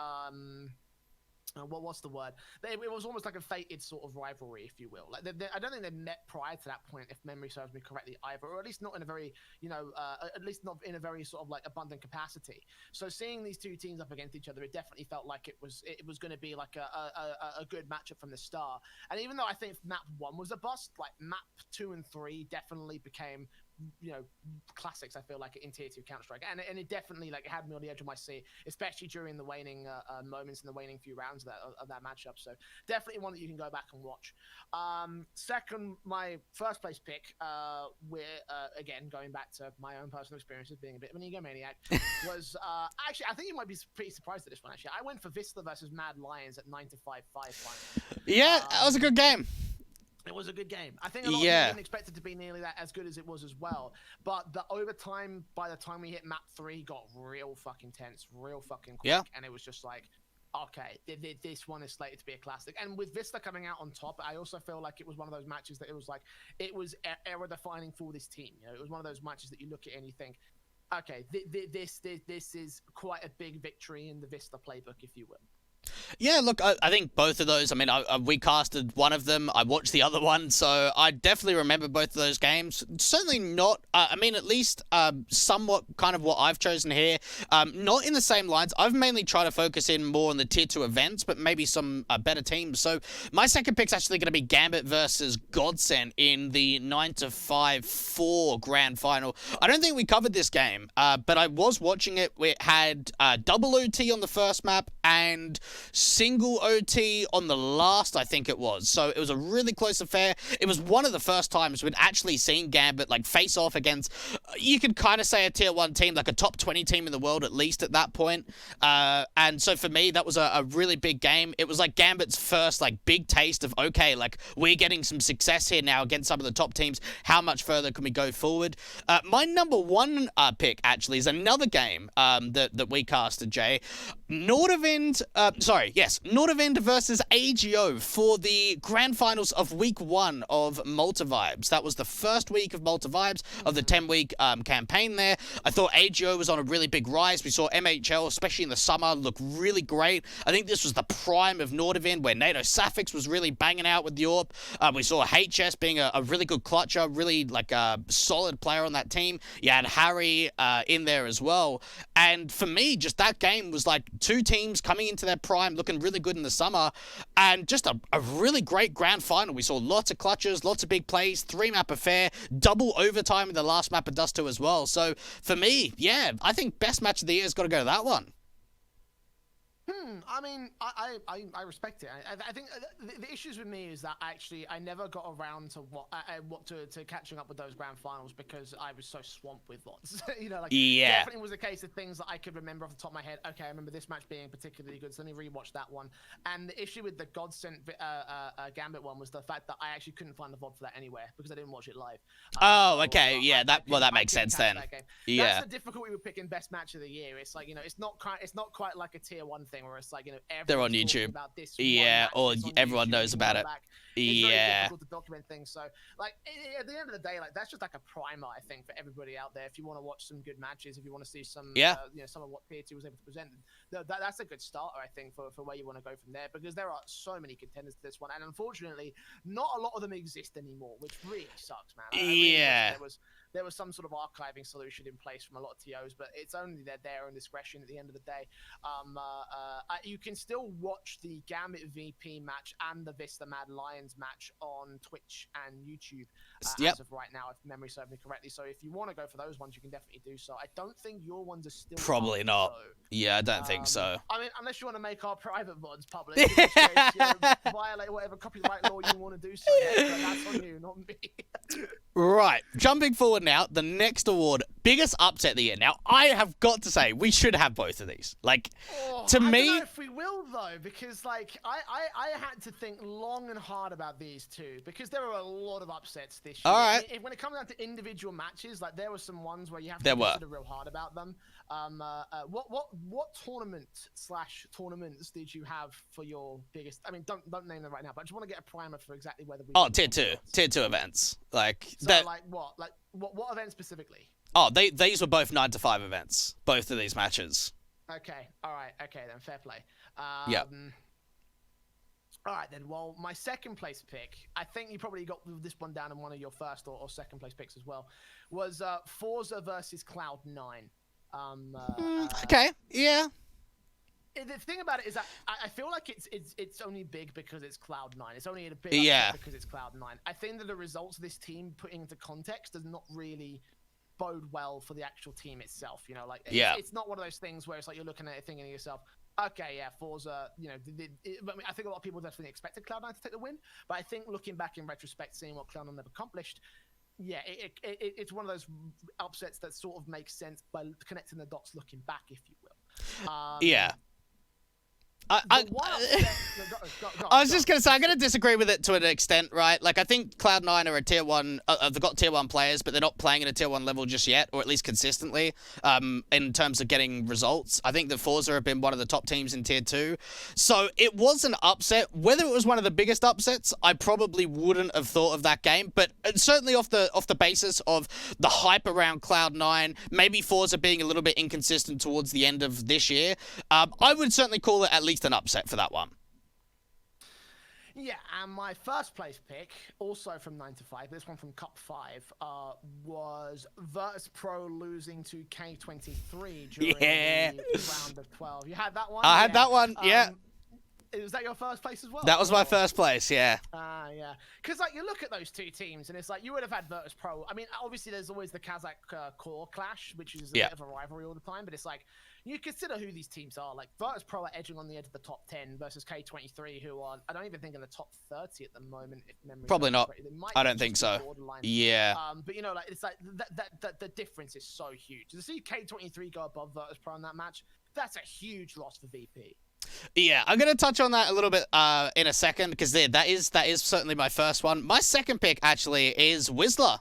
what's the word? It was almost like a fated sort of rivalry, if you will. Like I don't think they met prior to that point, if memory serves me correctly, either, or at least not in a very, at least not in a very sort of like abundant capacity. So seeing these two teams up against each other, it definitely felt like it was going to be like a good matchup from the start. And even though I think map 1 was a bust, like map 2 and 3 definitely became classics. I feel like in tier 2 Counter-Strike, and it definitely like had me on the edge of my seat, especially during the waning moments and the waning few rounds of that matchup. So definitely one that you can go back and watch. Second, my first place pick, we're again going back to my own personal experiences, being a bit of an egomaniac, was actually I think you might be pretty surprised at this one. Actually, I went for Vista versus Mad Lions at 9-5 5-1. Yeah, that was a good game. It was a good game. I think a lot of people didn't expect it to be nearly that as good as it was as well. But the overtime, by the time we hit map 3, got real fucking tense, real fucking quick. Yeah. And it was just like, okay, this one is slated to be a classic. And with Vista coming out on top, I also feel like it was one of those matches that it was era defining for this team. It was one of those matches that you look at and you think, okay, this is quite a big victory in the Vista playbook, if you will. Yeah, look, I think both of those, I mean, we casted one of them, I watched the other one, so I definitely remember both of those games. Certainly not, I mean, at least somewhat kind of what I've chosen here. Not in the same lines. I've mainly tried to focus in more on the tier 2 events, but maybe some better teams. So my second pick's actually going to be Gambit versus Godsend in the 9-5-4 grand final. I don't think we covered this game, but I was watching it. We had double OT on the first map and single OT on the last, I think it was. So it was a really close affair. It was one of the first times we'd actually seen Gambit like face off against, you could kind of say a tier 1 team, like a top 20 team in the world at least at that point. And so for me, that was a really big game. It was like Gambit's first like big taste of, okay, like we're getting some success here now against some of the top teams. How much further can we go forward? My number 1 pick actually is another game that we casted, Jay. Nordavind versus AGO for the grand finals of week 1 of Multivibes. That was the first week of Multivibes of the 10-week campaign there. I thought AGO was on a really big rise. We saw MHL, especially in the summer, look really great. I think this was the prime of Nordavind where NATO Safix was really banging out with the AWP. We saw HS being a really good clutcher, really like a solid player on that team. You had Harry in there as well. And for me, just that game was like two teams coming into their prime, looking really good in the summer, and just a really great grand final. We saw lots of clutches, lots of big plays, 3-map affair, double overtime in the last map of Dust 2 as well. So for me, yeah, I think best match of the year has got to go to that one. I mean, I respect it. I think the issues with me is that actually I never got around to catching up with those grand finals because I was so swamped with VODs. Definitely was a case of things that I could remember off the top of my head. Okay, I remember this match being particularly good, so let me rewatch that one. And the issue with the Godsend Gambit one was the fact that I actually couldn't find the VOD for that anywhere because I didn't watch it live. Okay, yeah, that makes sense then. That's the difficulty with picking best match of the year. It's like it's not quite like a tier 1 thing where it's like, they're on everyone's talking YouTube. about this Yeah, one or match, it's on everyone YouTube, knows you about go it. back. It's very Yeah. difficult to document things. So, like, at the end of the day, like, that's just like a primer, I think, for everybody out there. If you want to watch some good matches, if you want to see some, some of what Tier 2 was able to present, that's a good starter, I think, for where you want to go from there, because there are so many contenders to this one, and unfortunately, not a lot of them exist anymore, which really sucks, man. Yeah. There was some sort of archiving solution in place from a lot of TOs, but it's only their own discretion at the end of the day. You can still watch the Gambit VP match and the Vista Mad Lions match on Twitch and YouTube as of right now, if memory serves me correctly. So if you want to go for those ones, you can definitely do so. I don't think your ones are still probably not. though. Yeah, I don't think so. I mean, unless you want to make our private mods public, in which case, violate whatever copyright law you want to do so. That's on you, not me. Right, jumping forward now, the next award, biggest upset of the year. Now, I have got to say, we should have both of these. Like, to me... I don't know if we will, though, because, like, I had to think long and hard about these two, because there were a lot of upsets this year. All right. I mean, when it comes down to individual matches, like, there were some ones where you have to consider real hard about them. What tournaments did you have for your biggest... I mean, don't name them right now, but I just want to get a primer for exactly whether we... Oh, Tier 2. Tier 2 events. Like... So, like, what? Like, what events specifically? Oh, these were both 9 to 5 events. Both of these matches. Okay. All right. Okay, then. Fair play. Yeah. All right, then. Well, my second place pick, I think you probably got this one down in one of your first or second place picks as well, was Forza versus Cloud9. Okay. Yeah. The thing about it is that I feel like it's only big because it's Cloud9. It's only a big because it's Cloud9. I think that the results of this team put into context does not really bode well for the actual team itself. You know, like it's not one of those things where it's like you're looking at it thinking to yourself, okay, yeah, Forza, you know, I think a lot of people definitely expected Cloud9 to take the win, but I think looking back in retrospect, seeing what Cloud9 have accomplished, yeah, it's one of those upsets that sort of makes sense by connecting the dots looking back, if you will. Yeah. I was just going to say, I'm going to disagree with it to an extent, right? Like, I think Cloud9 are a Tier 1, they've got Tier 1 players, but they're not playing at a Tier 1 level just yet, or at least consistently, in terms of getting results. I think that Forza have been one of the top teams in Tier 2. So, it was an upset. Whether it was one of the biggest upsets, I probably wouldn't have thought of that game, but certainly off the basis of the hype around Cloud9, maybe Forza being a little bit inconsistent towards the end of this year, I would certainly call it at least an upset for that one. Yeah, and my first place pick, also from 9 to 5, this one from Cup 5, was Virtus Pro losing to K23 during the round of 12. You had that one? I had that one, yeah. Was that your first place as well? That was my first place, yeah. Yeah. Because, like, you look at those two teams, and it's like, you would have had Virtus Pro. I mean, obviously, there's always the Kazakh core clash, which is a bit of a rivalry all the time, but it's like, you consider who these teams are. Like, Virtus Pro are edging on the edge of the top 10 versus K23, who are, I don't even think in the top 30 at the moment, if memory probably not. I don't think so. Borderline. Yeah. But, you know, like, it's like, the difference is so huge. To see K23 go above Virtus Pro in that match, that's a huge loss for VP. Yeah, I'm going to touch on that a little bit in a second, because that is certainly my first one. My second pick, actually, is Whistler,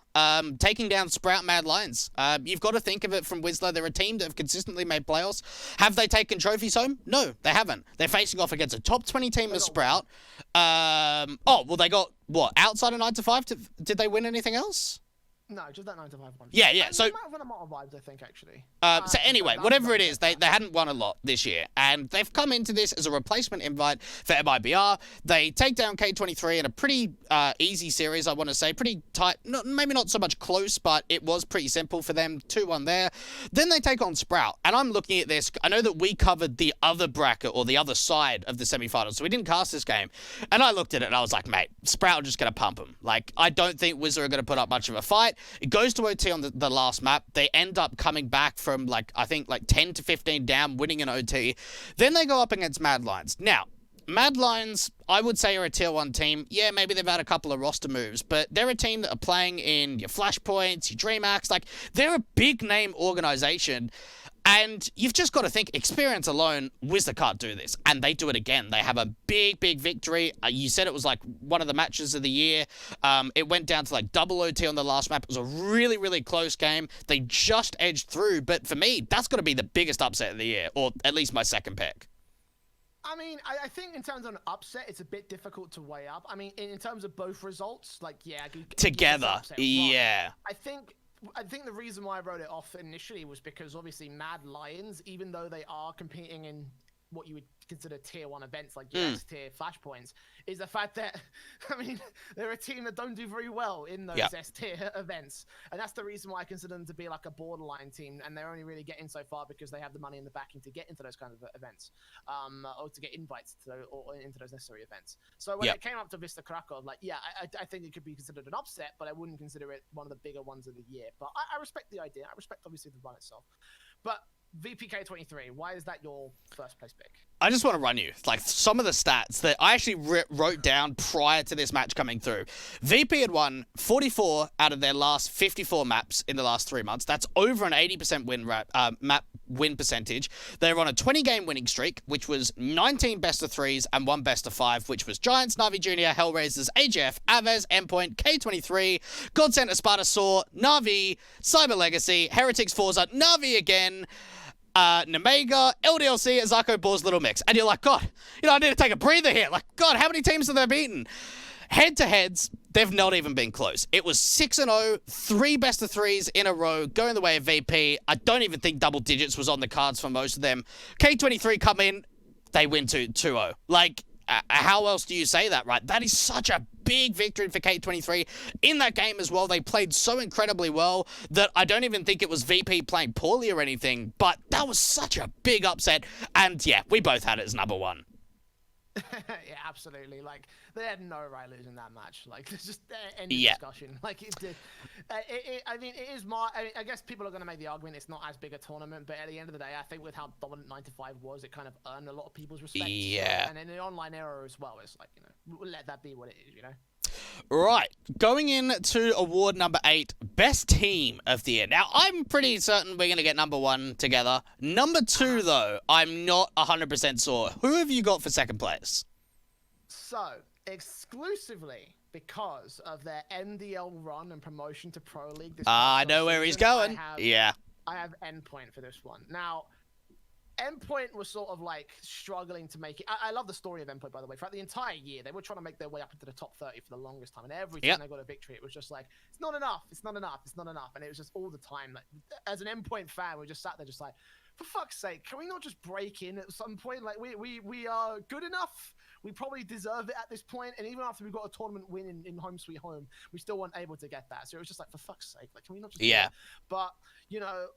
taking down Sprout Mad Lions. You've got to think of it from Whistler. They're a team that have consistently made playoffs. Have they taken trophies home? No, they haven't. They're facing off against a top 20 team as Sprout. Well, they got, what, outside of 9 to 5? Did they win anything else? No, just that 9 to 5 one. Yeah. So, they might have won a lot of vibes, I think, actually. So anyway, whatever it is, they hadn't won a lot this year, and they've come into this as a replacement invite for MIBR. They take down K23 in a pretty easy series, I want to say. Pretty tight, maybe not so much close, but it was pretty simple for them. 2-1 there. Then they take on Sprout, and I'm looking at this. I know that we covered the other bracket, or the other side of the semifinals, so we didn't cast this game. And I looked at it, and I was like, mate, Sprout are just going to pump them. Like, I don't think Whistler are going to put up much of a fight. It goes to OT on the last map. They end up coming back from, like, I think, like 10 to 15 down, winning an OT. Then they go up against Mad Lions. Now, Mad Lions, I would say, are a Tier 1 team. Yeah, maybe they've had a couple of roster moves, but they're a team that are playing in your Flashpoints, your DreamHacks. Like, they're a big-name organization. And you've just got to think, experience alone, Whistler can't do this. And they do it again. They have a big victory. You said it was like one of the matches of the year. It went down to like double OT on the last map. It was a really close game. They just edged through. But for me, that's got to be the biggest upset of the year, or at least my second pick. mean, I think in terms of an upset, it's a bit difficult to weigh up. I mean, in terms of both results, like, yeah, together, yeah. I think the reason why I wrote it off initially was because obviously Mad Lions, even though they are competing in what you would consider tier 1 events like US tier flashpoints, is the fact that, I mean, they're a team that don't do very well in those S tier events. And that's the reason why I consider them to be like a borderline team. And they're only really getting so far because they have the money in the backing to get into those kind of events, or to get invites to or into those necessary events. So when it came up to Vista Krakow, like, yeah, I think it could be considered an upset, but I wouldn't consider it one of the bigger ones of the year. But I respect the idea. I respect, obviously, the run itself. But VPK23, why is that your first place pick? I just want to run you like some of the stats that I actually wrote down prior to this match coming through. VP had won 44 out of their last 54 maps in the last 3 months. That's over an 80% map win percentage. They're on a 20-game winning streak, which was 19 best of 3s and 1 best of 5, which was Giants, Na'Vi Jr., Hellraisers, AJF, Avez, Endpoint, K23, Godsent, Espada, Saw, Na'Vi, Cyber Legacy, Heretics, Forza, Na'Vi again, Nemega, LDLC, Azako, Boars, Little Mix. And you're like, God, I need to take a breather here. Like, God, how many teams have they beaten? Head-to-heads, they've not even been close. It was 6-0, 3 best of 3s in a row, going the way of VP. I don't even think double digits was on the cards for most of them. K23 come in, they win 2-0. Like, how else do you say that, right? That is such a big victory for K23. In that game as well, they played so incredibly well that I don't even think it was VP playing poorly or anything, but that was such a big upset. And yeah, we both had it as number 1. Yeah, absolutely. Like, they had no right losing that match. Like, there's just end of discussion. Like, it did. I mean, it is more. I guess people are going to make the argument it's not as big a tournament, but at the end of the day, I think with how dominant 9-5 was, it kind of earned a lot of people's respect. Yeah. So, and in the online era as well, it's like, we'll let that be what it is, Right, going into award number 8, best team of the year. Now, I'm pretty certain we're going to get number 1 together. Number 2, though, I'm not 100% sure. Who have you got for second place? So, exclusively because of their MDL run and promotion to Pro League. I know where he's going. I have Endpoint for this one. Now, Endpoint was sort of like struggling to make it. I love the story of Endpoint, by the way. Throughout the entire year, they were trying to make their way up into the top 30 for the longest time. And every time they got a victory, it was just like, it's not enough, it's not enough, it's not enough. And it was just all the time. Like, as an Endpoint fan, we just sat there just like, for fuck's sake, can we not just break in at some point? Like, we are good enough. We probably deserve it at this point. And even after we got a tournament win in Home Sweet Home, we still weren't able to get that. So it was just like, for fuck's sake, like, can we not just do that? But,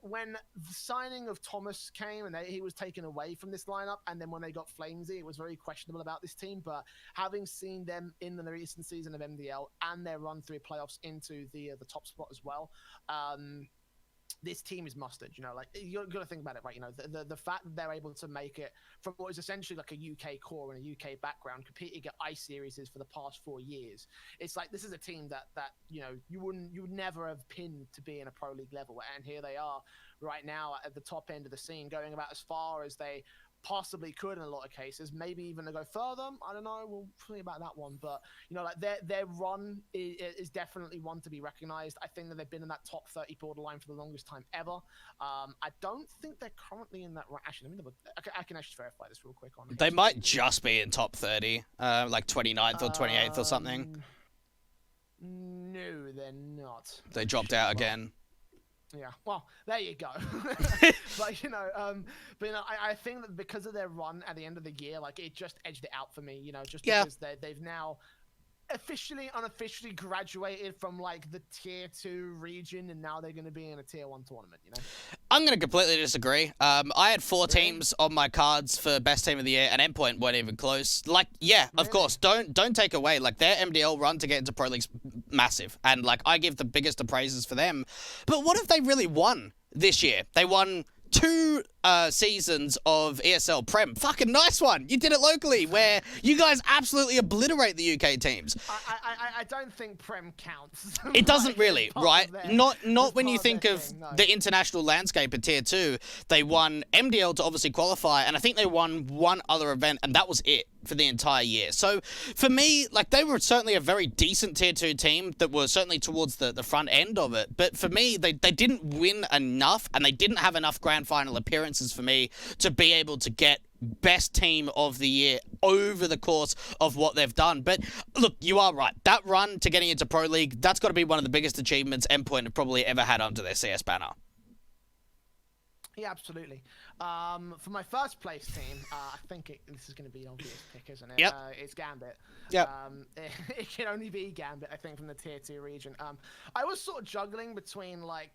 when the signing of Thomas came and he was taken away from this lineup, and then when they got Flamesy, it was very questionable about this team. But having seen them in the recent season of MDL and their run through playoffs into the top spot as well, this team is mustard. Like, you got to think about it, right? The fact that they're able to make it from what is essentially like a UK core and a UK background, competing at ice series for the past 4 years. It's like, this is a team that you would never have pinned to be in a Pro League level, and here they are right now at the top end of the scene, going about as far as they possibly could in a lot of cases, maybe even to go further. I don't know. We'll think about that one. But, like, their run is definitely one to be recognized. I think that they've been in that top 30 borderline for the longest time ever. I don't think they're currently in that. Actually, let me I can actually verify this real quick. They might just be in top 30, like 29th or 28th or something. No, they're not. They dropped out again. Yeah, well, there you go. But I think that because of their run at the end of the year, like, it just edged it out for me. Just because they've now unofficially graduated from like the tier 2 region, and now they're going to be in a tier 1 tournament. I'm going to completely disagree. I had 4 teams on my cards for best team of the year, and Endpoint weren't even close. Like, of course, don't take away, like, their MDL run to get into Pro League's massive, and like, I give the biggest of praises for them. But what have they really won this year? They won 2 seasons of ESL Prem. Fucking nice one. You did it locally, where you guys absolutely obliterate the UK teams. I don't think Prem counts. It doesn't really, right? Not when you think of the international landscape at Tier 2. They won MDL to obviously qualify, and I think they won one other event, and that was it for the entire year. So for me, like, they were certainly a very decent Tier 2 team that were certainly towards the front end of it. But for me, they didn't win enough, and they didn't have enough grand final appearances for me to be able to get best team of the year over the course of what they've done. But look, you are right. That run to getting into Pro League, that's got to be one of the biggest achievements Endpoint have probably ever had under their CS banner. Yeah, absolutely. For my first place team, I think this is going to be an obvious pick, isn't it? Yep. It's Gambit. Yep. It can only be Gambit, I think, from the Tier 2 region. I was sort of juggling between them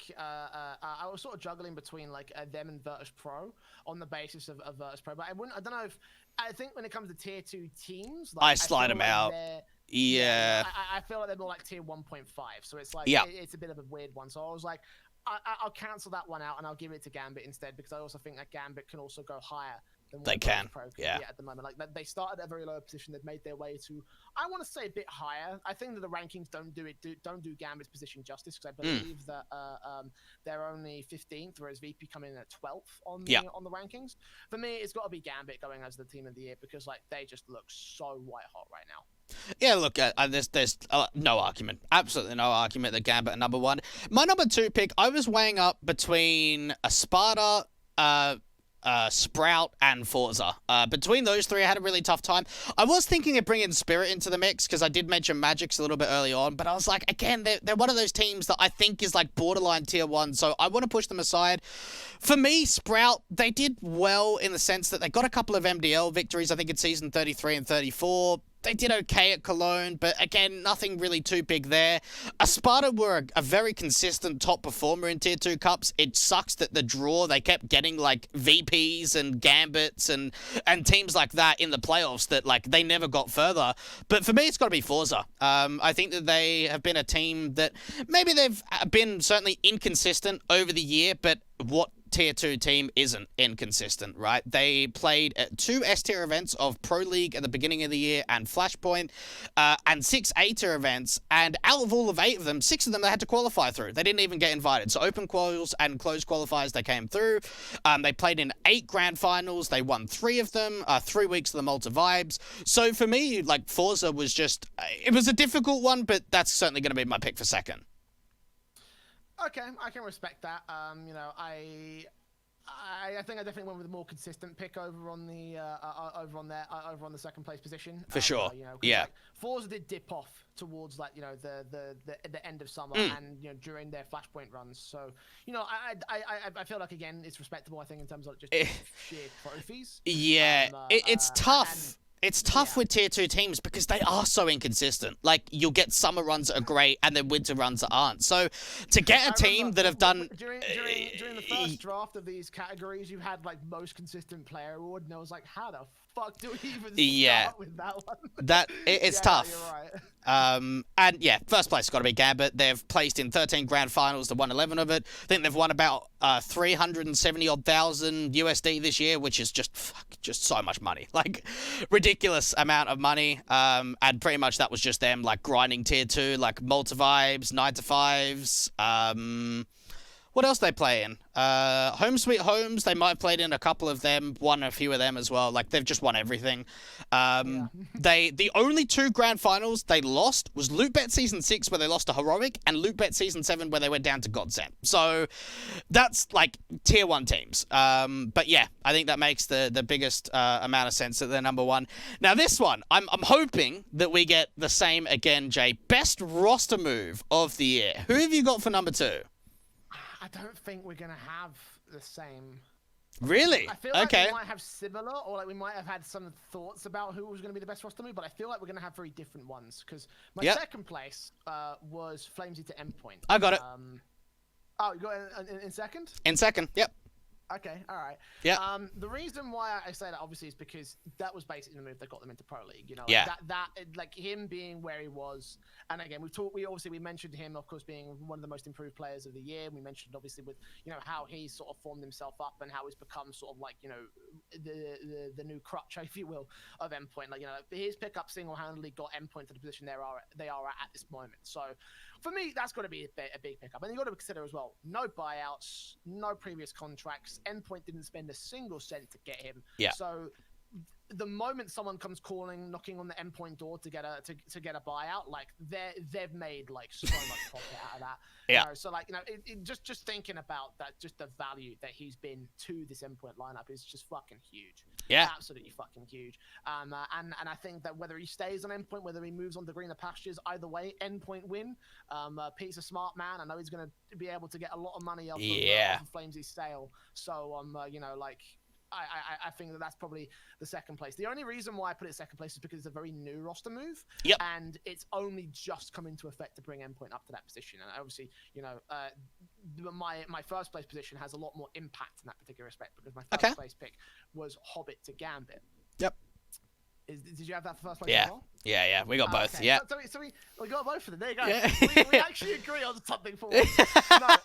and Virtus Pro on the basis of Virtus Pro, but I don't know if I think when it comes to Tier 2 teams, like, I slide them out. Yeah. I feel like they're more like Tier 1.5, so it's like it's a bit of a weird one. So I was like, I'll cancel that one out and I'll give it to Gambit instead, because I also think that Gambit can also go higher than they can. Pro at the moment. Like, they started at a very low position, they've made their way to, I want to say, a bit higher. I think that the rankings don't do Gambit's position justice, because I believe that they're only 15th, whereas VP come in at 12th on the rankings. For me, it's got to be Gambit going as the team of the year, because like they just look so white hot right now. Yeah, look, there's no argument. Absolutely no argument that Gambit are number one. My number two pick, I was weighing up between a Sparta, Sprout, and Forza. Between those three, I had a really tough time. I was thinking of bringing Spirit into the mix, because I did mention Magic's a little bit early on, but I was like, again, they're one of those teams that I think is like borderline tier 1, so I want to push them aside. For me, Sprout, they did well in the sense that they got a couple of MDL victories, I think in Season 33 and 34. They did okay at Cologne, but again, nothing really too big there. Sparta were a very consistent top performer in Tier 2 Cups. It sucks that the draw, they kept getting like VPs and Gambits and teams like that in the playoffs that like they never got further. But for me, it's got to be Forza. I think that they have been a team that maybe they've been certainly inconsistent over the year, but what Tier 2 team isn't inconsistent, right? They played at 2 S-tier events of Pro League at the beginning of the year and Flashpoint, and 6 A-tier events, and out of all of 8 of them, 6 of them they had to qualify through. They didn't even get invited. So open quals and closed qualifiers, they came through. They played in 8 grand finals. They won 3 of them, 3 weeks of the Malta Vibes. So for me, like, Forza was just, it was a difficult one, but that's certainly going to be my pick for second. Okay, I can respect that. You know, I think I definitely went with a more consistent pick over on the second place position. For sure. You know, yeah. Like, Forza did dip off towards like, you know, the end of summer and, you know, during their Flashpoint runs. So, you know, I feel like, again, it's respectable, I think, in terms of just sheer trophies. Yeah, it's tough. It's tough with Tier 2 teams because they are so inconsistent. Like, you'll get summer runs that are great and then winter runs that aren't. So, to get a team that have done... During the first draft of these categories, you had, like, most consistent player award, and I was like, how the fuck do we even start with that one? It's tough. You're right. And yeah, first place has got to be Gambit. They've placed in 13 grand finals. They've won 11 of it. I think they've won about 370,000 USD this year, which is just so much money. Like, ridiculous amount of money. And pretty much that was just them, like, grinding Tier 2, like Malta Vibes, 9 to 5s. What else they play in? Home Sweet Homes, they might have played in a couple of them, won a few of them as well. Like, they've just won everything. The only 2 grand finals they lost was Lootbet Season 6, where they lost to Heroic, and Lootbet Season 7, where they went down to Godsend. So, that's, like, Tier 1 teams. But yeah, I think that makes the biggest amount of sense that they're number 1. Now, this one, I'm hoping that we get the same again, Jay. Best roster move of the year. Who have you got for number 2? I don't think we're going to have the same. Really? I feel like we might have similar, or like we might have had some thoughts about who was going to be the best roster move, but I feel like we're going to have very different ones. Because my second place was Flamesy to Endpoint. I got it. Oh, you got it in second? In second, yep. Okay, all right. Yeah. The reason why I say that obviously is because that was basically the move that got them into Pro League. You know, like him being where he was, and again we mentioned him, of course, being one of the most improved players of the year. We mentioned obviously with, you know, how he sort of formed himself up and how he's become sort of like, you know, the new crutch, if you will, of Endpoint. Like, you know, his pickup single-handedly got Endpoint to the position they are at this moment. So for me, that's got to be a big pickup. And you got to consider as well, no buyouts, no previous contracts. Endpoint didn't spend a single cent to get him. Yeah. So the moment someone comes knocking on the endpoint door to get a buyout, like they've made like so much profit out of that. Yeah. You know, so like, you know, just thinking about that, just the value that he's been to this endpoint lineup is just fucking huge. Yeah. Absolutely fucking huge. And I think that whether he stays on endpoint, whether he moves on to greener pastures, either way, endpoint win. Pete's a smart man. I know he's gonna be able to get a lot of money off of Flamesy's sale. So you know, like. I think that's probably the second place. The only reason why I put it second place is because it's a very new roster move. Yep. And it's only just come into effect to bring Endpoint up to that position. And obviously, you know, my first place position has a lot more impact in that particular respect because my first place pick was Hobbit to Gambit. Yep. Did you have that for first place as well? Yeah, we got both. Okay. Yeah. So we got both of them. There you go. Yeah. we actually agree on something for once. No,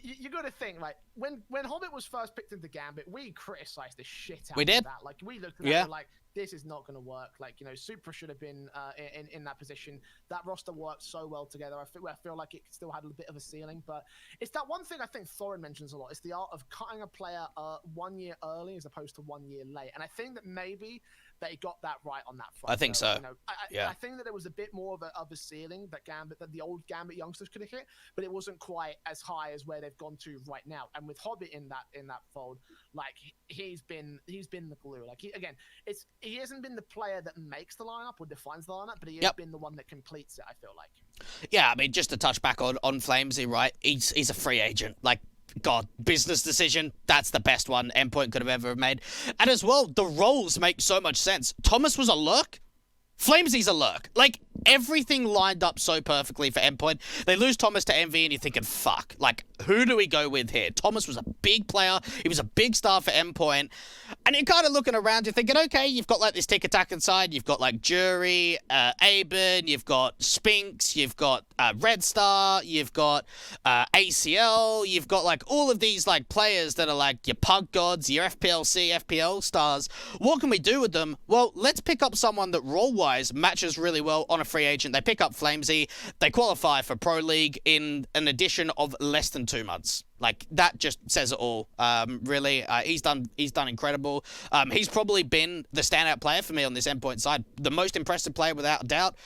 you got to think, like, when Hobbit was first picked into Gambit, we criticized the shit out of that. Like, we looked at it like, this is not going to work. Like, you know, Supra should have been in that position. That roster worked so well together. I feel like it still had a bit of a ceiling, but it's that one thing I think Thorin mentions a lot. It's the art of cutting a player 1 year early as opposed to 1 year late. And I think that maybe they got that right on that front. I think so. You know, I think that there was a bit more of a ceiling that the old Gambit youngsters could have hit, but it wasn't quite as high as where they've gone to right now. And with Hobbit in that fold, like he's been the glue. Like he hasn't been the player that makes the lineup or defines the lineup, but he has been the one that completes it, I feel like. Yeah, I mean, just to touch back on Flamesy, right? He's a free agent. Like, God, business decision, that's the best one Endpoint could have ever made. And as well, the roles make so much sense. Thomas was a lurk. Flamesy's a lurk. Like, everything lined up so perfectly for Endpoint. They lose Thomas to Envy and you're thinking, fuck, like, who do we go with here? Thomas was a big player. He was a big star for Endpoint. And you're kind of looking around, you're thinking, okay, you've got, like, this tick attack inside. You've got, like, Jury, Aben, you've got Spinks, you've got Red Star, you've got ACL, you've got, like, all of these, like, players that are, like, your Pug Gods, your FPLC, FPL stars. What can we do with them? Well, let's pick up someone that role-wise matches really well on a free agent. They pick up Flamesy. They qualify for Pro League in an addition of less than 2 months. Like, that just says it all. Really, he's done incredible. He's probably been the standout player for me on this Endpoint side. The most impressive player without a doubt.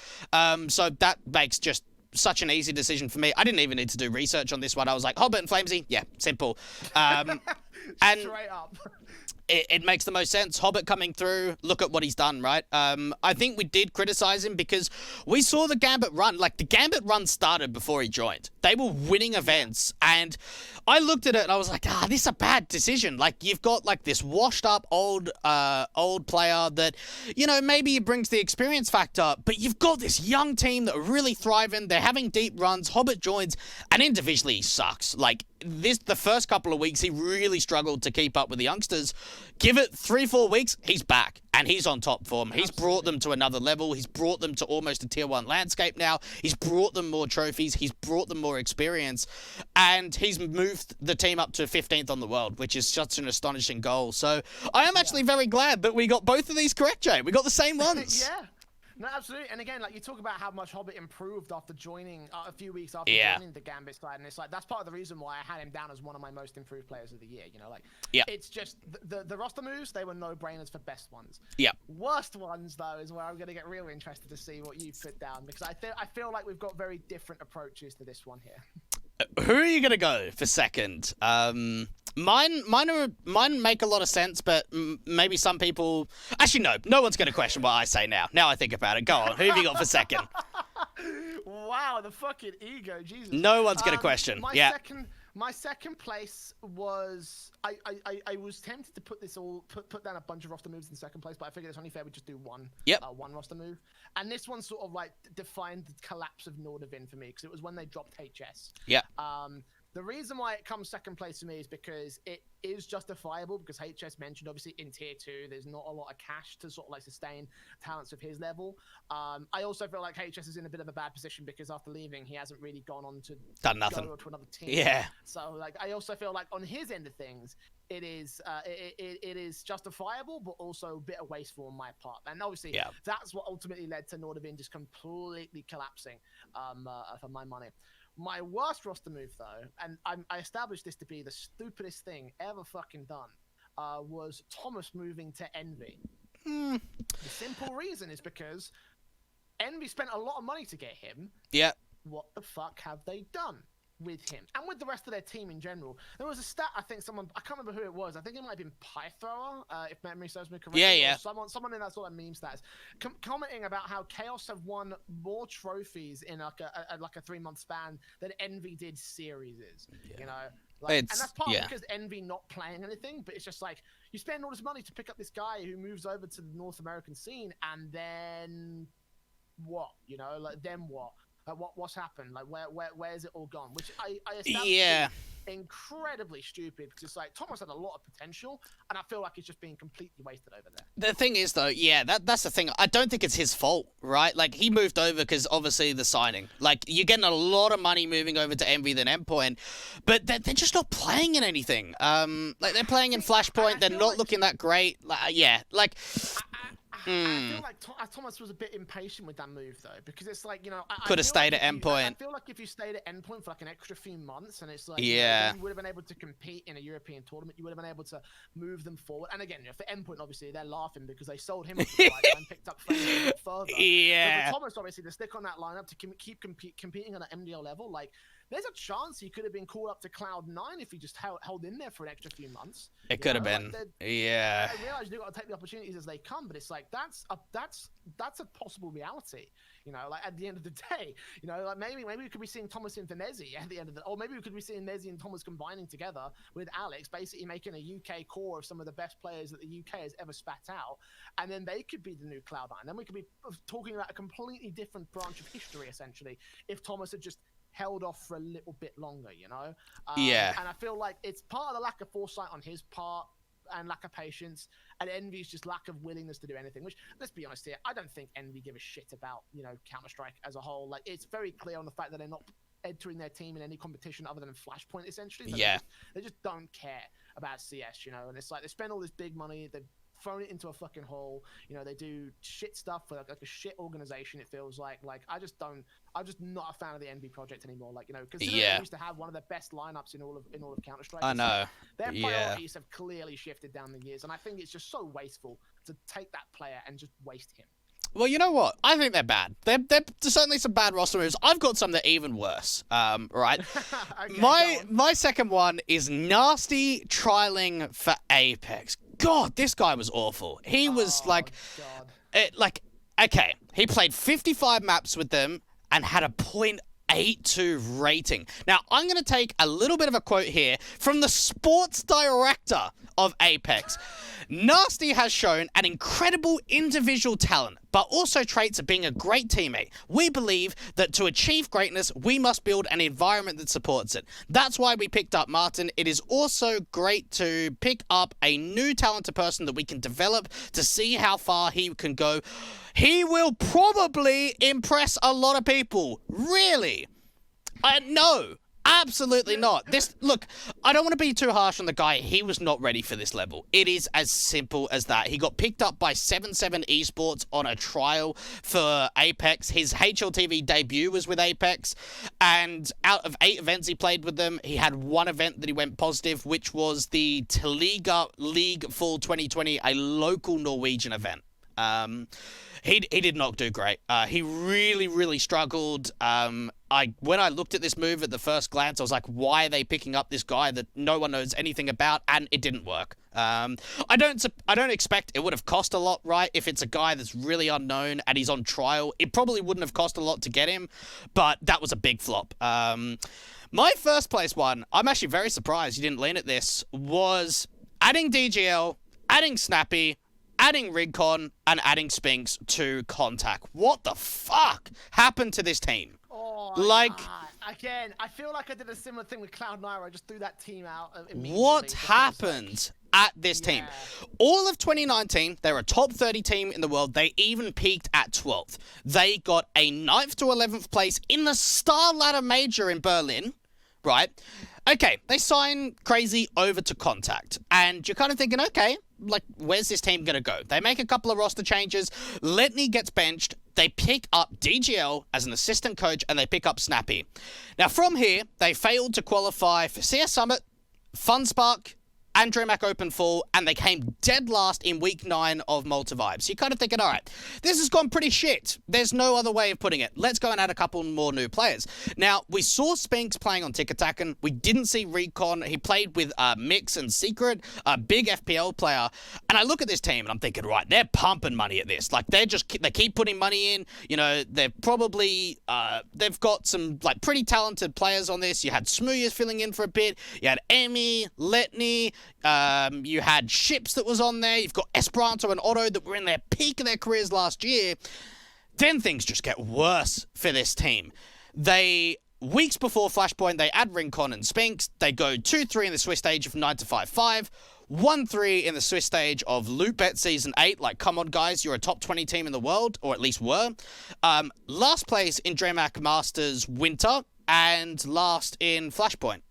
So that makes just such an easy decision for me. I didn't even need to do research on this one. I was like, Hobbit and Flamesy? Yeah, simple. And straight up. It makes the most sense. Hobbit coming through, look at what he's done, right? I think we did criticize him because we saw the Gambit run. Like, the Gambit run started before he joined. They were winning events, and I looked at it and I was like, this is a bad decision. Like, you've got, like, this washed-up old player that, you know, maybe it brings the experience factor, but you've got this young team that are really thriving. They're having deep runs. Hobbit joins, and individually he sucks. Like, the first couple of weeks, he really struggled to keep up with the youngsters. Give it 3-4 weeks, he's back, and he's on top form. He's brought them to another level. He's brought them to almost a tier 1 landscape now. He's brought them more trophies. He's brought them more experience, and he's moved the team up to 15th on the world, which is such an astonishing goal. So I am actually very glad that we got both of these correct, Jay. We got the same ones. Yeah. No, absolutely. And again, like, you talk about how much Hobbit improved after joining a few weeks after joining the Gambit side, and it's like that's part of the reason why I had him down as one of my most improved players of the year. You know, like, it's just the roster moves, they were no-brainers for best ones. Yeah. Worst ones though is where I'm going to get real interested to see what you put down, because I feel like we've got very different approaches to this one here. Who are you gonna go for second? Mine make a lot of sense, but maybe some people. Actually, no one's gonna question what I say now. Now I think about it. Go on, who have you got for second? Wow, the fucking ego, Jesus. No one's gonna question. My second place was I was tempted to put down a bunch of roster moves in second place, but I figured it's only fair we just do one roster move. And this one sort of like defined the collapse of Nordavin for me, because it was when they dropped HS. Yeah. The reason why it comes second place for me is because it is justifiable, because HS mentioned, obviously, in tier 2, there's not a lot of cash to sort of like sustain talents of his level. I also feel like HS is in a bit of a bad position because after leaving, he hasn't really gone on to done nothing. Go to another team. Yeah. So like, I also feel like on his end of things, it is justifiable, but also a bit of wasteful on my part. And obviously, that's what ultimately led to Nordavin just completely collapsing for my money. My worst roster move, though, and I established this to be the stupidest thing ever fucking done, was Thomas moving to Envy. The simple reason is because Envy spent a lot of money to get him. Yeah. What the fuck have they done with him and with the rest of their team in general? There was a stat, I think I can't remember who it was. I think it might have been Pythrower, if memory serves me correctly. Yeah. Someone in that sort of meme stats, commenting about how Chaos have won more trophies in like a 3-month span than Envy did series. You know, and that's part because Envy not playing anything, but it's just like you spend all this money to pick up this guy who moves over to the North American scene, and then what? You know, like then what? What's happened? Like where's it all gone? Which I established incredibly stupid, because it's like Thomas had a lot of potential, and I feel like he's just being completely wasted over there. The thing is, though, that's the thing. I don't think it's his fault, right? Like, he moved over because obviously the signing. Like, you're getting a lot of money moving over to Envy than Endpoint, but they're just not playing in anything. Like, they're playing in Flashpoint. They're not looking that great. I feel like Thomas was a bit impatient with that move, though, because it's like, you know, could have stayed at Endpoint. I feel like if you stayed at Endpoint for like an extra few months, and it's like, you would have been able to compete in a European tournament, you would have been able to move them forward. And again, for Endpoint, obviously, they're laughing because they sold him off the right and picked up Flame a bit further. Yeah. But for Thomas, obviously, to stick on that lineup to keep competing on an MDL level, like, there's a chance he could have been called up to Cloud9 if he just held in there for an extra few months. It could have been. Yeah. I realize you've got to take the opportunities as they come, but it's like that's a possible reality. You know, like at the end of the day, you know, like maybe we could be seeing Thomas and Venezi at the end of the, or maybe we could be seeing Nezzy and Thomas combining together with Alex, basically making a UK core of some of the best players that the UK has ever spat out, and then they could be the new Cloud9. Then we could be talking about a completely different branch of history, essentially, if Thomas had just held off for a little bit longer, you know? And I feel like it's part of the lack of foresight on his part and lack of patience, and Envy's just lack of willingness to do anything, which, let's be honest here, I don't think Envy give a shit about, you know, Counter-Strike as a whole. Like, it's very clear on the fact that they're not entering their team in any competition other than Flashpoint, essentially. They just don't care about CS, you know? And it's like, they spend all this big money, they've thrown it into a fucking hole. You know, they do shit stuff for like a shit organization, it feels like. Like, I'm just not a fan of the Envy project anymore. Like, you know, because they used to have one of the best lineups in all of Counter-Strike. I know. Their priorities have clearly shifted down the years, and I think it's just so wasteful to take that player and just waste him. Well, you know what? I think they're bad. They're certainly some bad roster moves. I've got some that are even worse. Right? Okay, my second one is Nasty trialing for Apex. God, this guy was awful. He was okay, he played 55 maps with them and had a .82 rating. Now, I'm going to take a little bit of a quote here from the sports director of Apex. Nasty has shown an incredible individual talent, but also traits of being a great teammate. We believe that to achieve greatness, we must build an environment that supports it. That's why we picked up Martin. It is also great to pick up a new talented person that we can develop to see how far he can go. He will probably impress a lot of people. Really? No. Absolutely not. Look, I don't want to be too harsh on the guy. He was not ready for this level. It is as simple as that. He got picked up by 7-7 Esports on a trial for Apex. His HLTV debut was with Apex, and out of 8 events he played with them, he had 1 event that he went positive, which was the Teliga League Fall 2020, a local Norwegian event. He did not do great. He really, really struggled. When I looked at this move at the first glance, I was like, why are they picking up this guy that no one knows anything about? And it didn't work. I don't expect it would have cost a lot, right? If it's a guy that's really unknown and he's on trial, it probably wouldn't have cost a lot to get him, but that was a big flop. My first place one, I'm actually very surprised you didn't lean at this, was adding DGL, adding Snappy, adding Rigcon, and adding Spinks to Contact. What the fuck happened to this team? Oh, again, I feel like I did a similar thing with Cloud9. I just threw that team out immediately. What happened at this team? All of 2019, they were a top 30 team in the world. They even peaked at 12th. They got a 9th to 11th place in the Star Ladder Major in Berlin, right? Okay, they sign Crazy over to Contact, and you're kind of thinking, okay, like, where's this team going to go? They make a couple of roster changes. Letney gets benched. They pick up DGL as an assistant coach, and they pick up Snappy. Now, from here, they failed to qualify for CS Summit, FunSpark, and DreamHack Open full, and they came dead last in week 9 of Multivibe. So you're kind of thinking, all right, this has gone pretty shit. There's no other way of putting it. Let's go and add a couple more new players. Now, we saw Spinks playing on Tick Attackin'. We didn't see Recon. He played with Mix and Secret, a big FPL player. And I look at this team and I'm thinking, right, they're pumping money at this. Like, they keep putting money in. You know, they're probably, they've got some, like, pretty talented players on this. You had Smooyers filling in for a bit. You had Emmy, Letney. You had Ships that was on there. You've got Esperanto and Otto that were in their peak of their careers last year. Then things just get worse for this team. Weeks before Flashpoint, they add Rincon and Spinks. They go 2-3 in the Swiss stage of 9 to 5-5. 1-3 in the Swiss stage of Lootbet Season 8. Like, come on, guys, you're a top 20 team in the world, or at least were. Last place in DreamHack Masters Winter, and last in Flashpoint.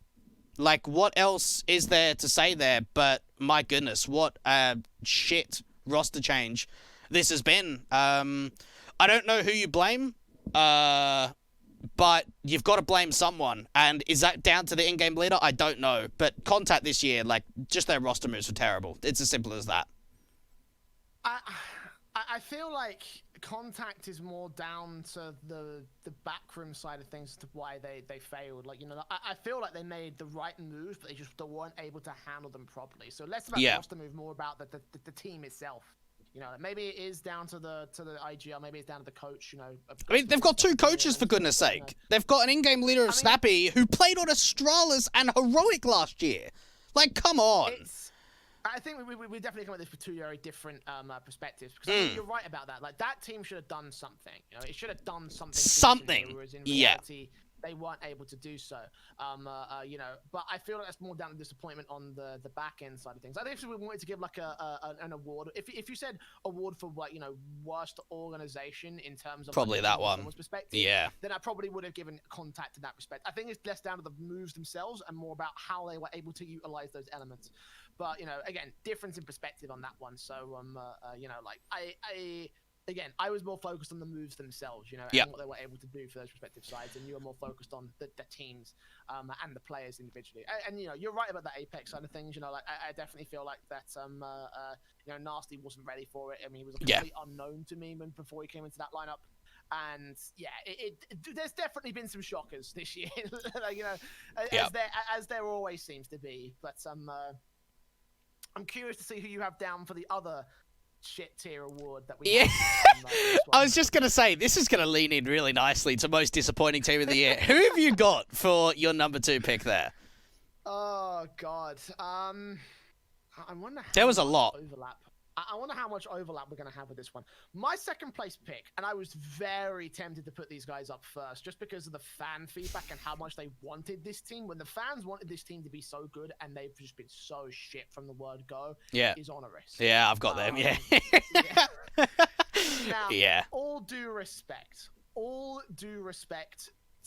Like, what else is there to say there? But my goodness, what a shit roster change this has been. I don't know who you blame, but you've got to blame someone. And is that down to the in-game leader? I don't know. But Contact this year, like, just their roster moves were terrible. It's as simple as that. I feel like Contact is more down to the backroom side of things as to why they failed. Like, you know, I feel like they made the right moves, but they just weren't able to handle them properly. So less about the roster move, more about the team itself. You know, maybe it is down to the IGL, maybe it's down to the coach. You know, I mean, they've got 2 coaches for goodness sake. They've got an in-game leader of Snappy who played on Astralis and Heroic last year. Like, come on. I think we definitely come at this for 2 very different perspectives, because I think you're right about that. Like, that team should have done something. You know, it should have done something. Something. Whereas in reality, they weren't able to do so. You know, but I feel like that's more down to disappointment on the back end side of things. I think if we wanted to give like an award, if you said award for, like, you know, worst organization in terms of probably, like, that one perspective, then I probably would have given Contact in that respect. I think it's less down to the moves themselves and more about how they were able to utilize those elements. But, you know, again, difference in perspective on that one. So you know, like, Again, I was more focused on the moves themselves, you know, and what they were able to do for those respective sides, and you were more focused on the teams and the players individually. And you know, you're right about the Apex side of things. You know, like, I definitely feel like that. You know, Nasty wasn't ready for it. I mean, he was a complete unknown to me before he came into that lineup. And yeah, there's definitely been some shockers this year, like, you know, as there always seems to be. But I'm curious to see who you have down for the other shit tier award that we I was just gonna say, this is gonna lean in really nicely to most disappointing team of the year. Who have you got for your number 2 pick there? Oh god, I wonder how there was a lot overlap. I wonder how much overlap we're going to have with this one. My second place pick, and I was very tempted to put these guys up first just because of the fan feedback and how much they wanted this team. When the fans wanted this team to be so good and they've just been so shit from the word go, is Organiser. Yeah, I've got them, Now, all due respect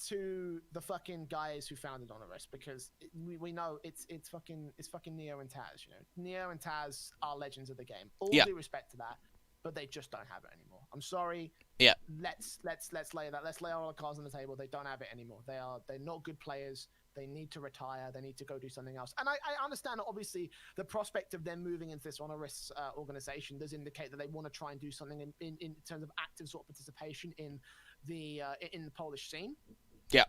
to the fucking guys who founded Organiser, because we know it's fucking Neo and Taz. You know, Neo and Taz are legends of the game. All due respect to that, but they just don't have it anymore. I'm sorry. Yeah. Let's lay that. Let's lay all the cards on the table. They don't have it anymore. They're not good players. They need to retire. They need to go do something else. And I understand that obviously the prospect of them moving into this Organiser organization does indicate that they want to try and do something in terms of active sort of participation in the Polish scene. Yeah.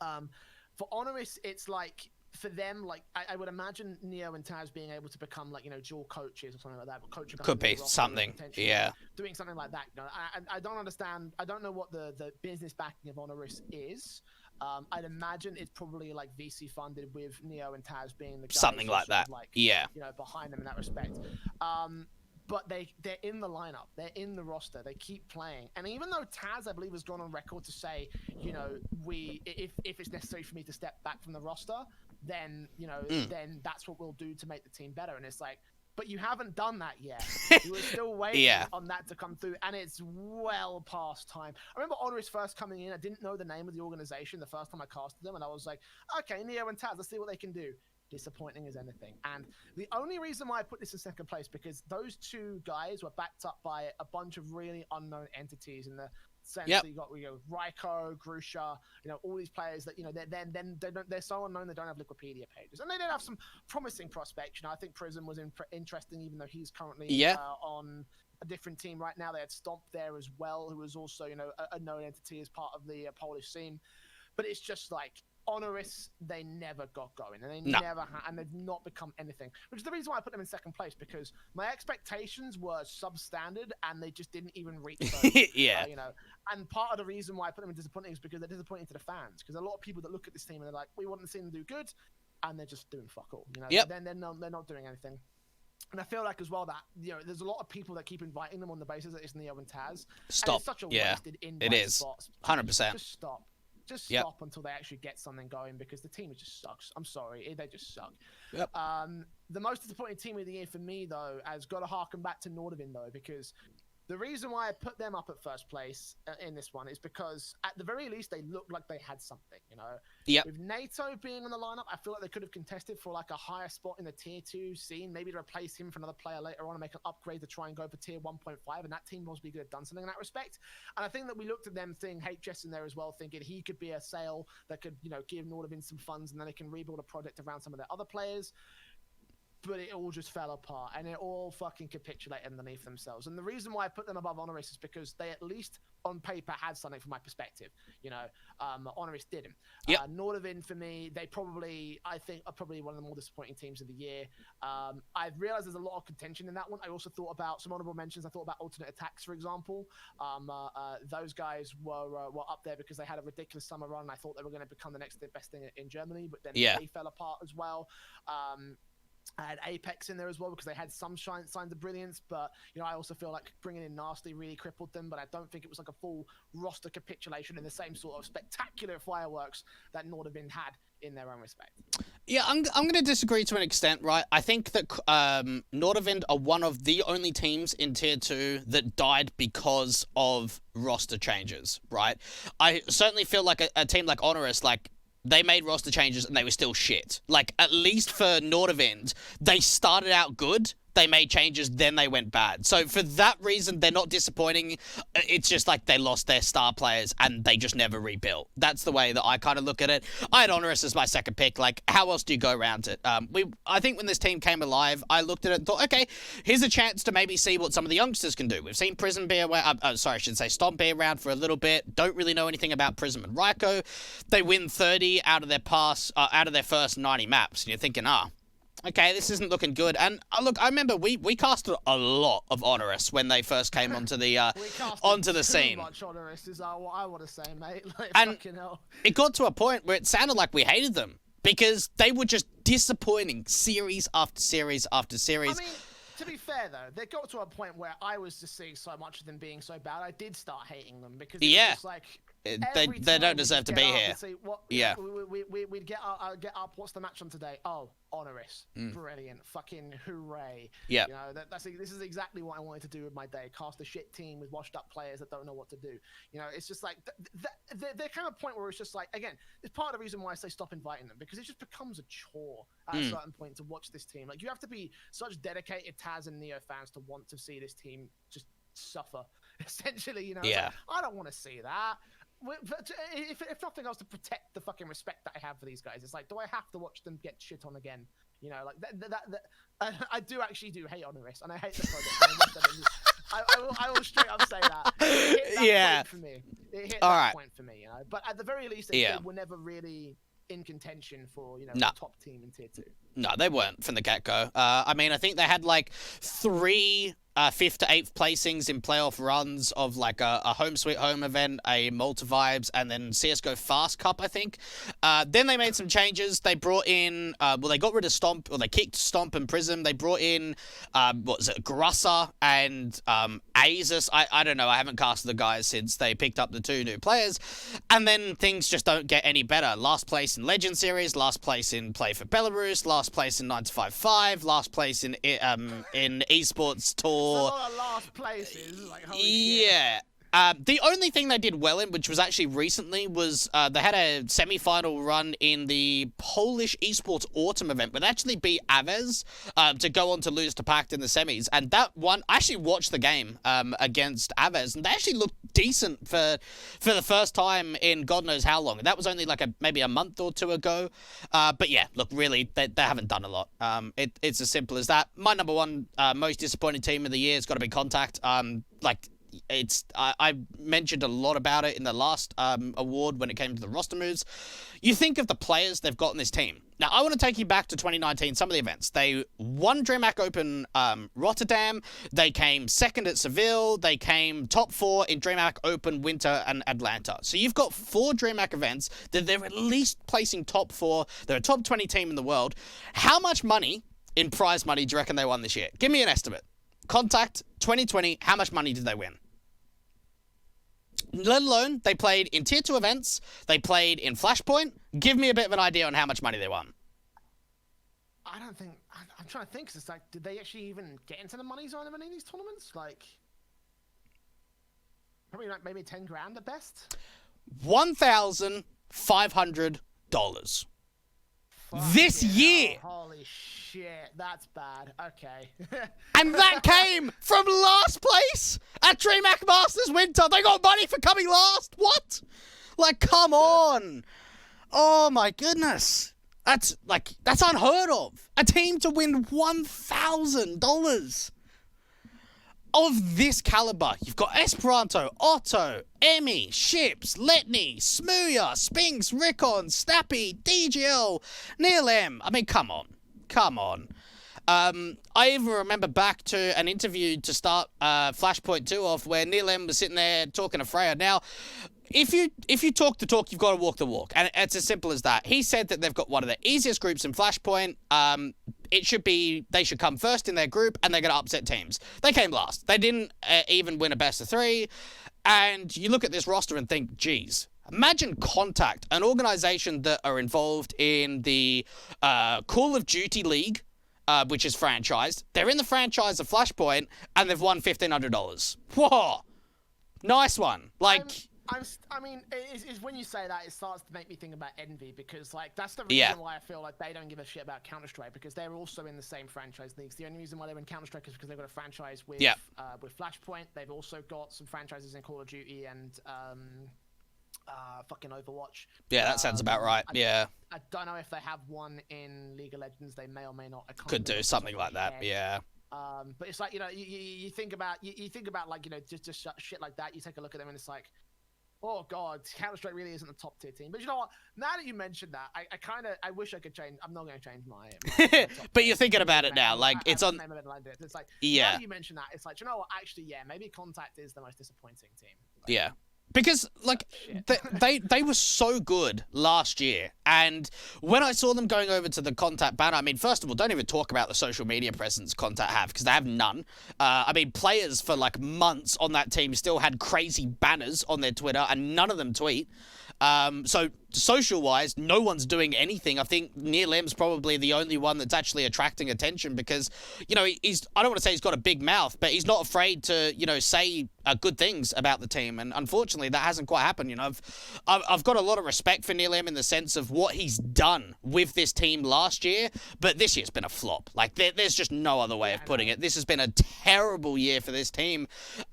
For Organiser, it's like, for them, like, I would imagine Neo and Taz being able to become, like, you know, dual coaches or something like that. But could be something. Yeah. Doing something like that. You know, I don't understand. I don't know what the business backing of Organiser is. I'd imagine it's probably like VC funded, with Neo and Taz being the guys something like that. Like, you know, behind them in that respect. But they're in the lineup, they're in the roster, they keep playing. And even though Taz, I believe, has gone on record to say, you know, if it's necessary for me to step back from the roster, then, you know, then that's what we'll do to make the team better. And it's like, but you haven't done that yet. You were still waiting on that to come through, and it's well past time. I remember Organiser first coming in. I didn't know the name of the organization the first time I casted them, and I was like, okay, Neo and Taz, let's see what they can do. disappointing as anything. And the only reason why I put this in second place, because those two guys were backed up by a bunch of really unknown entities in the sense that you got Raiko, Grusha, all these players that they're so unknown they don't have Wikipedia pages, and they did have some promising prospects. I think Prism was interesting, even though he's currently on a different team right now. They had Stomp there as well, who was also a known entity as part of the Polish scene. But it's just like Organiser, they never got going, and and they've not become anything. Which is the reason why I put them in second place, because my expectations were substandard, and they just didn't even reach those. And part of the reason why I put them in disappointing is because they're disappointing to the fans. Because a lot of people that look at this team and they're like, we want to see them do good, and they're just doing fuck all. Then they're not doing anything. And I feel like as well that there's a lot of people that keep inviting them on the basis that it's Neo and Taz. Stop. And it's such a wasted invite. It is. Spot. 100%. Just stop. Just stop until they actually get something going, because the team just sucks. I'm sorry, they just suck. Yep. The most disappointing team of the year for me, though, has got to harken back to Nordavind, though, because the reason why I put them up at first place in this one is because, at the very least, they looked like they had something, With NATO being in the lineup, I feel like they could have contested for like a higher spot in the tier 2 scene, maybe to replace him for another player later on and make an upgrade to try and go for tier 1.5, and that team possibly could have done something in that respect. And I think that we looked at them seeing HS in there as well, thinking he could be a sale that could, give Nordavind some funds, and then they can rebuild a project around some of their other players. But it all just fell apart, and it all fucking capitulated underneath themselves. And the reason why I put them above Organiser is because they, at least on paper, had something from my perspective. Organiser didn't. Nordavind, for me, I think are probably one of the more disappointing teams of the year. I've realized there's a lot of contention in that one. I also thought about some honorable mentions. I thought about Alternate Attacks, for example. Those guys were up there because they had a ridiculous summer run. I thought they were going to become the next best thing in Germany, but then they fell apart as well. I had Apex in there as well because they had some signs of brilliance, but I also feel like bringing in Nasty really crippled them. But I don't think it was like a full roster capitulation in the same sort of spectacular fireworks that Nordavind had in their own respect. Yeah, I'm going to disagree to an extent, right? I think that Nordavind are one of the only teams in Tier 2 that died because of roster changes, right? I certainly feel like a team like Organiser, like, they made roster changes and they were still shit. Like, at least for Nordavind, they started out good, they made changes, then they went bad. So for that reason, they're not disappointing. It's just like they lost their star players and they just never rebuilt. That's the way that I kind of look at it. I had Organiser as my second pick. Like, how else do you go around it? I think when this team came alive, I looked at it and thought, okay, here's a chance to maybe see what some of the youngsters can do. We've seen Prism be around, Stomp be around for a little bit. Don't really know anything about Prism and Raiko. They win 30 out of their first 90 maps. And you're thinking, okay, this isn't looking good. And look, I remember we casted a lot of Organiser when they first came onto the scene. Too much Organiser is what I want to say, mate. Like, and fucking hell. It got to a point where it sounded like we hated them because they were just disappointing series after series after series. I mean, to be fair though, they got to a point where I was just seeing so much of them being so bad, I did start hating them because it was just like. They don't deserve to be here. We'd get up. What's the match on today? Oh, Organiser. Brilliant. Fucking hooray. Yeah. This is exactly what I wanted to do with my day. Cast a shit team with washed up players that don't know what to do. It's just like they're kind of a point where it's just like, again, it's part of the reason why I say stop inviting them, because it just becomes a chore at a certain point to watch this team. Like, you have to be such dedicated Taz and Neo fans to want to see this team just suffer. Essentially, Like, I don't want to see that. If nothing else, to protect the fucking respect that I have for these guys. It's like, do I have to watch them get shit on again? Like I do actually hate Organiser, and I hate the project. I will straight up say that. It hit that point for me. It hit that point for me, But at the very least, they were never really in contention for the top team in Tier 2. No, they weren't from the get-go. I mean, I think they had like 3 5th to 8th placings in playoff runs of like a Home Sweet Home event, a Multivibes, and then CSGO Fast Cup, I think. Then they made some changes. They brought in, they got rid of Stomp, or they kicked Stomp and Prism. They brought in, Organiser and Asus. I don't know. I haven't casted the guys since they picked up the 2 new players. And then things just don't get any better. Last place in Legend Series, last place in Play for Belarus, last place in 9-5-5, last place in Esports Tour. A lot of last places. Like, holy shit. The only thing they did well in, which was actually recently, was they had a semi-final run in the Polish esports autumn event, but they actually beat Aves to go on to lose to Pact in the semis. And that one, I actually watched the game against Aves, and they actually looked decent for the first time in God knows how long. That was only like maybe a month or two ago. But yeah, look, really, they haven't done a lot. It's as simple as that. My number one most disappointing team of the year has got to be Contact. I mentioned a lot about it in the last award when it came to the roster moves. You think of the players they've got in this team. Now, I want to take you back to 2019, some of the events. They won DreamHack Open Rotterdam. They came second at Seville. They came top 4 in DreamHack Open Winter and Atlanta. So you've got 4 DreamHack events that they're at least placing top 4. They're a top 20 team in the world. How much money in prize money do you reckon they won this year? Give me an estimate. Contact 2020, how much money did they win? Let alone, they played in Tier 2 events, they played in Flashpoint. Give me a bit of an idea on how much money they won. I don't think... I'm trying to think, because it's like, did they actually even get into the money zone of any of these tournaments? Like, probably like maybe 10 grand at best? $1,500. This year! Holy shit, that's bad. Okay. And that came from last place at DreamHack Masters Winter. They got money for coming last. What? Like, come on. Oh my goodness. That's unheard of. A team to win $1,000 of this caliber. You've got Esperanto, Otto, Emmy, Ships, Letney, Smooya, Spinks, Rickon, Snappy, DGL, Neil M. I mean, come on. Come on. I even remember back to an interview to start Flashpoint 2 off where Neil M was sitting there talking to Freya. Now, if you talk the talk, you've got to walk the walk. And it's as simple as that. He said that they've got one of the easiest groups in Flashpoint. They should come first in their group, and they're going to upset teams. They came last. They didn't even win a best of 3. And you look at this roster and think, geez, imagine Contact, an organization that are involved in the Call of Duty League, which is franchised. They're in the franchise of Flashpoint, and they've won $1,500. Whoa! Nice one. I mean, it's when you say that, it starts to make me think about Envy, because, like, that's the reason why I feel like they don't give a shit about Counter-Strike, because they're also in the same franchise leagues. The only reason why they're in Counter-Strike is because they've got a franchise with Flashpoint. They've also got some franchises in Call of Duty and fucking Overwatch. Yeah, that sounds about right. I don't know if they have one in League of Legends. They may or may not. Could do something like that. Yeah. But it's like, you know, you think about like, you know, just shit like that. You take a look at them and it's like, oh god, Counter-Strike really isn't a top tier team. But you know what? Now that you mentioned that, I wish I could change. I'm not going to change my but you're thinking about it now. Like, it's on... It's like, now that you mentioned that, it's like, you know what? Actually, yeah, maybe Contact is the most disappointing team. Like, yeah. Because, like, they were so good last year. And when I saw them going over to the Contact banner, I mean, first of all, don't even talk about the social media presence Contact have, because they have none. I mean, players for, like, months on that team still had crazy banners on their Twitter, and none of them tweet. So, social-wise, no one's doing anything. I think Neil M's probably the only one that's actually attracting attention because, you know, I don't want to say he's got a big mouth, but he's not afraid to, you know, say good things about the team. And unfortunately, that hasn't quite happened. You know, I've got a lot of respect for Neil M in the sense of what he's done with this team last year, but this year's been a flop. Like, there's just no other way of putting it. This has been a terrible year for this team,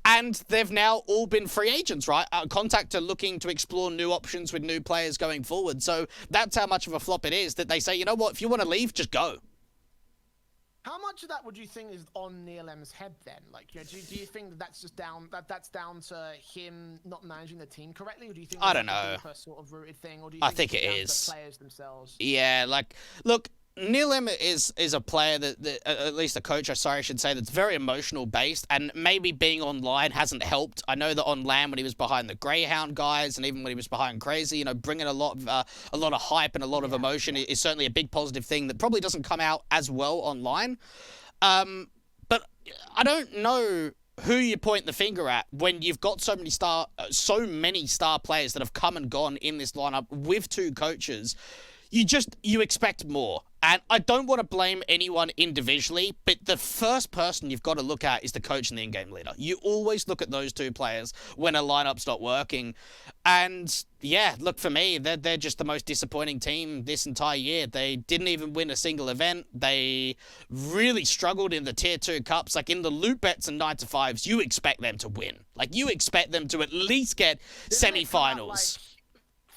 and they've now all been free agents, right? Contact are looking to explore new options with new players going forward. So that's how much of a flop it is that they say, you know what, if you want to leave, just go. How much of that would you think is on Neil M's head then? Like, you know, do you think that that's just that's down to him not managing the team correctly, or do you think I don't know, a sort of rooted thing, or do you I think it it's is down to the players themselves? Yeah, like, look, Neil M is a player that at least a coach, I should say, that's very emotional based, and maybe being online hasn't helped. I know that on LAN when he was behind the Greyhound guys, and even when he was behind Crazy, you know, bringing a lot of hype and a lot of emotion is certainly a big positive thing that probably doesn't come out as well online. But I don't know who you point the finger at when you've got so many star players that have come and gone in this lineup with 2 coaches. you expect more. And I don't want to blame anyone individually, but the first person you've got to look at is the coach and the in-game leader. You always look at those two players when a lineup's not working. And yeah, look, for me, they're just the most disappointing team this entire year. They didn't even win a single event. They really struggled in the Tier 2 Cups. Like, in the loot bets and 9-to-5s, you expect them to win. Like, you expect them to at least get semi-finals.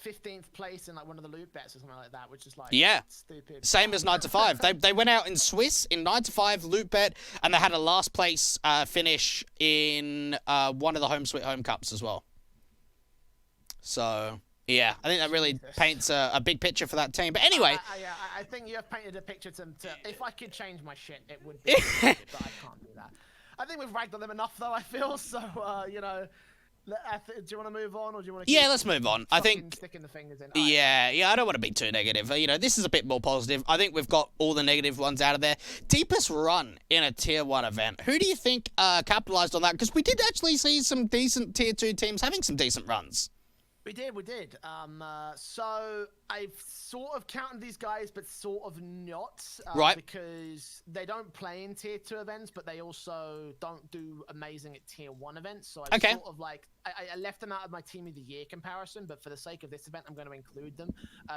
15th place in like one of the loot bets or something like that, which is like stupid. Same as 9-to-5. They went out in Swiss in 9-to-5 loot bet, and they had a last place finish in one of the Home Sweet Home Cups as well. So yeah, I think that really paints a big picture for that team. But anyway, I think you have painted a picture to if I could change my shit, it would be stupid, but I can't do that. I think we've ragged on them enough, though. I feel so. You know. Do you want to move on, or do you want to? Yeah, let's move on. I think sticking the fingers in. Yeah, I don't want to be too negative. You know, this is a bit more positive. I think we've got all the negative ones out of there. Deepest run in a Tier 1 event. Who do you think capitalized on that? Because we did actually see some decent Tier 2 teams having some decent runs. We did. So I've sort of counted these guys, but sort of not. Right. Because they don't play in Tier 2 events, but they also don't do amazing at Tier 1 events. So I sort of like, I left them out of my Team of the Year comparison, but for the sake of this event, I'm going to include them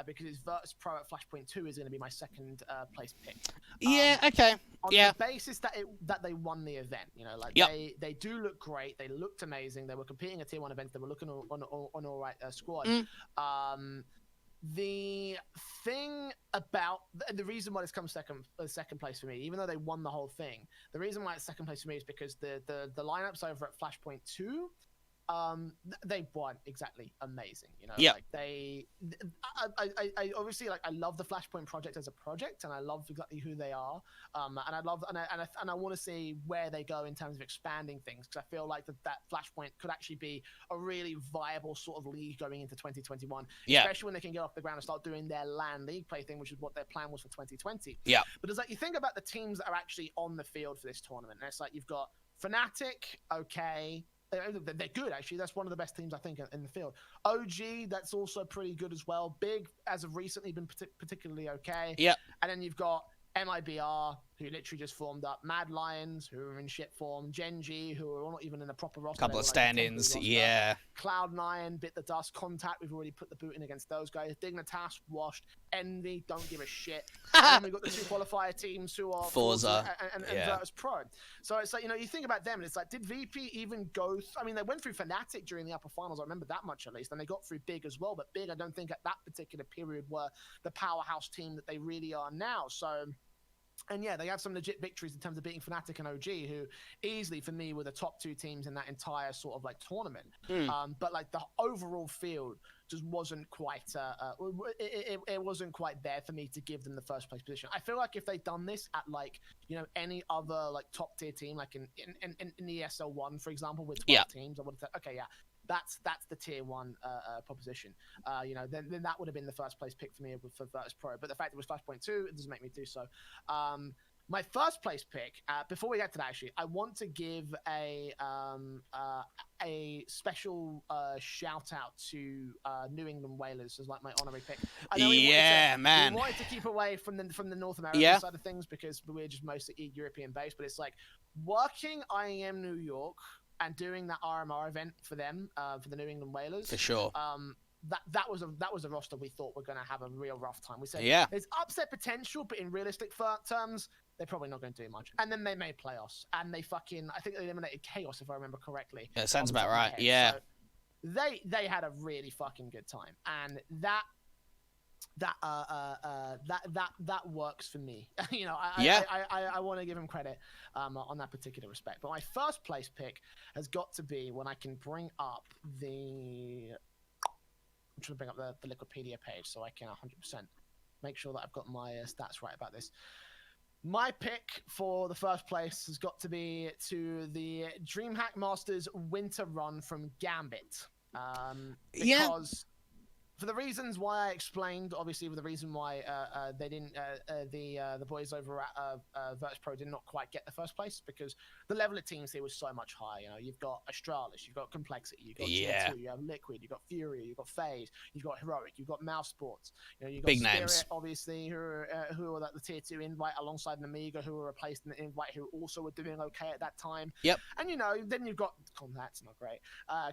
because it's Virtus Pro at Flashpoint 2 is going to be my second place pick. Yeah, okay. On the basis that they won the event, you know, like they do look great. They looked amazing. They were competing at Tier 1 events. They were looking on all right squad. The thing about the reason why it's come second place for me, even though they won the whole thing, the reason why it's second place for me is because the lineups over at Flashpoint 2, they weren't exactly amazing, you know. Like I obviously, like, I love the Flashpoint project as a project, and I love exactly who they are, and I want to see where they go in terms of expanding things, because I feel like that Flashpoint could actually be a really viable sort of league going into 2021, especially when they can get off the ground and start doing their LAN league play thing, which is what their plan was for 2020. But it's like, you think about the teams that are actually on the field for this tournament, and it's like, you've got Fnatic, okay. They're good, actually. That's one of the best teams, I think, in the field. OG, that's also pretty good as well. Big, as of recently, been particularly okay. And then you've got MIBR, who literally just formed up. Mad Lions, who are in shit form. Gen.G, who are not even in a proper roster. Couple of stand-ins, Cloud9, Bit the Dust, Contact, we've already put the boot in against those guys. Dignitas, washed. Envy, don't give a shit. And then we've got the two qualifier teams who are Forza and Virtus Pro. So it's like, you know, you think about them, and it's like, did VP even go... I mean, they went through Fnatic during the upper finals, I remember that much at least, and they got through Big as well, but Big, I don't think at that particular period were the powerhouse team that they really are now. So... And yeah, they have some legit victories in terms of beating Fnatic and OG, who easily, for me, were the top two teams in that entire sort of like tournament. But like the overall field just wasn't quite, it wasn't quite there for me to give them the first place position. I feel like if they'd done this at like, you know, any other like top tier team, like in the ESL1, for example, with 12 teams, I would have said, okay, yeah, that's the tier 1 proposition. You know, then that would have been the first place pick for me for Virtus Pro. But the fact it was Flashpoint 2, it doesn't make me do so. My first place pick, before we get to that, actually, I want to give a special shout out to New England Whalers as like my honorary pick. I know we wanted to keep away from the North American side of things because we're just mostly European based. But it's like working IEM New York and doing that RMR event for them, for the New England Whalers. For sure. That was a roster we thought were going to have a real rough time. We said there's upset potential, but in realistic terms, they're probably not going to do much. And then they made playoffs, and I think they eliminated Chaos, if I remember correctly. Yeah, sounds about right. Yeah. So they had a really fucking good time, and that works for me. You know, I want to give him credit on that particular respect. But my first place pick has got to be when I can bring up I'm trying to bring up the Wikipedia page so I can 100% make sure that I've got my stats right about this. My pick for the first place has got to be to the DreamHack Masters winter run from Gambit. Because for the reasons why I explained, obviously, with the reason why they didn't, the boys over at Virtus Pro did not quite get the first place, because the level of teams here was so much higher. You know, you've got Astralis, you've got Complexity, you've got Tier 2, you have Liquid, you've got Fury, you've got FaZe, you've got Heroic, you've got Mouse Sports. You know, you've got Big Spirit, names, obviously, who are like the Tier 2 invite alongside an Amiga, who were replaced in the invite, who also were doing okay at that time. Yep. And you know, then you've got Contact's not great.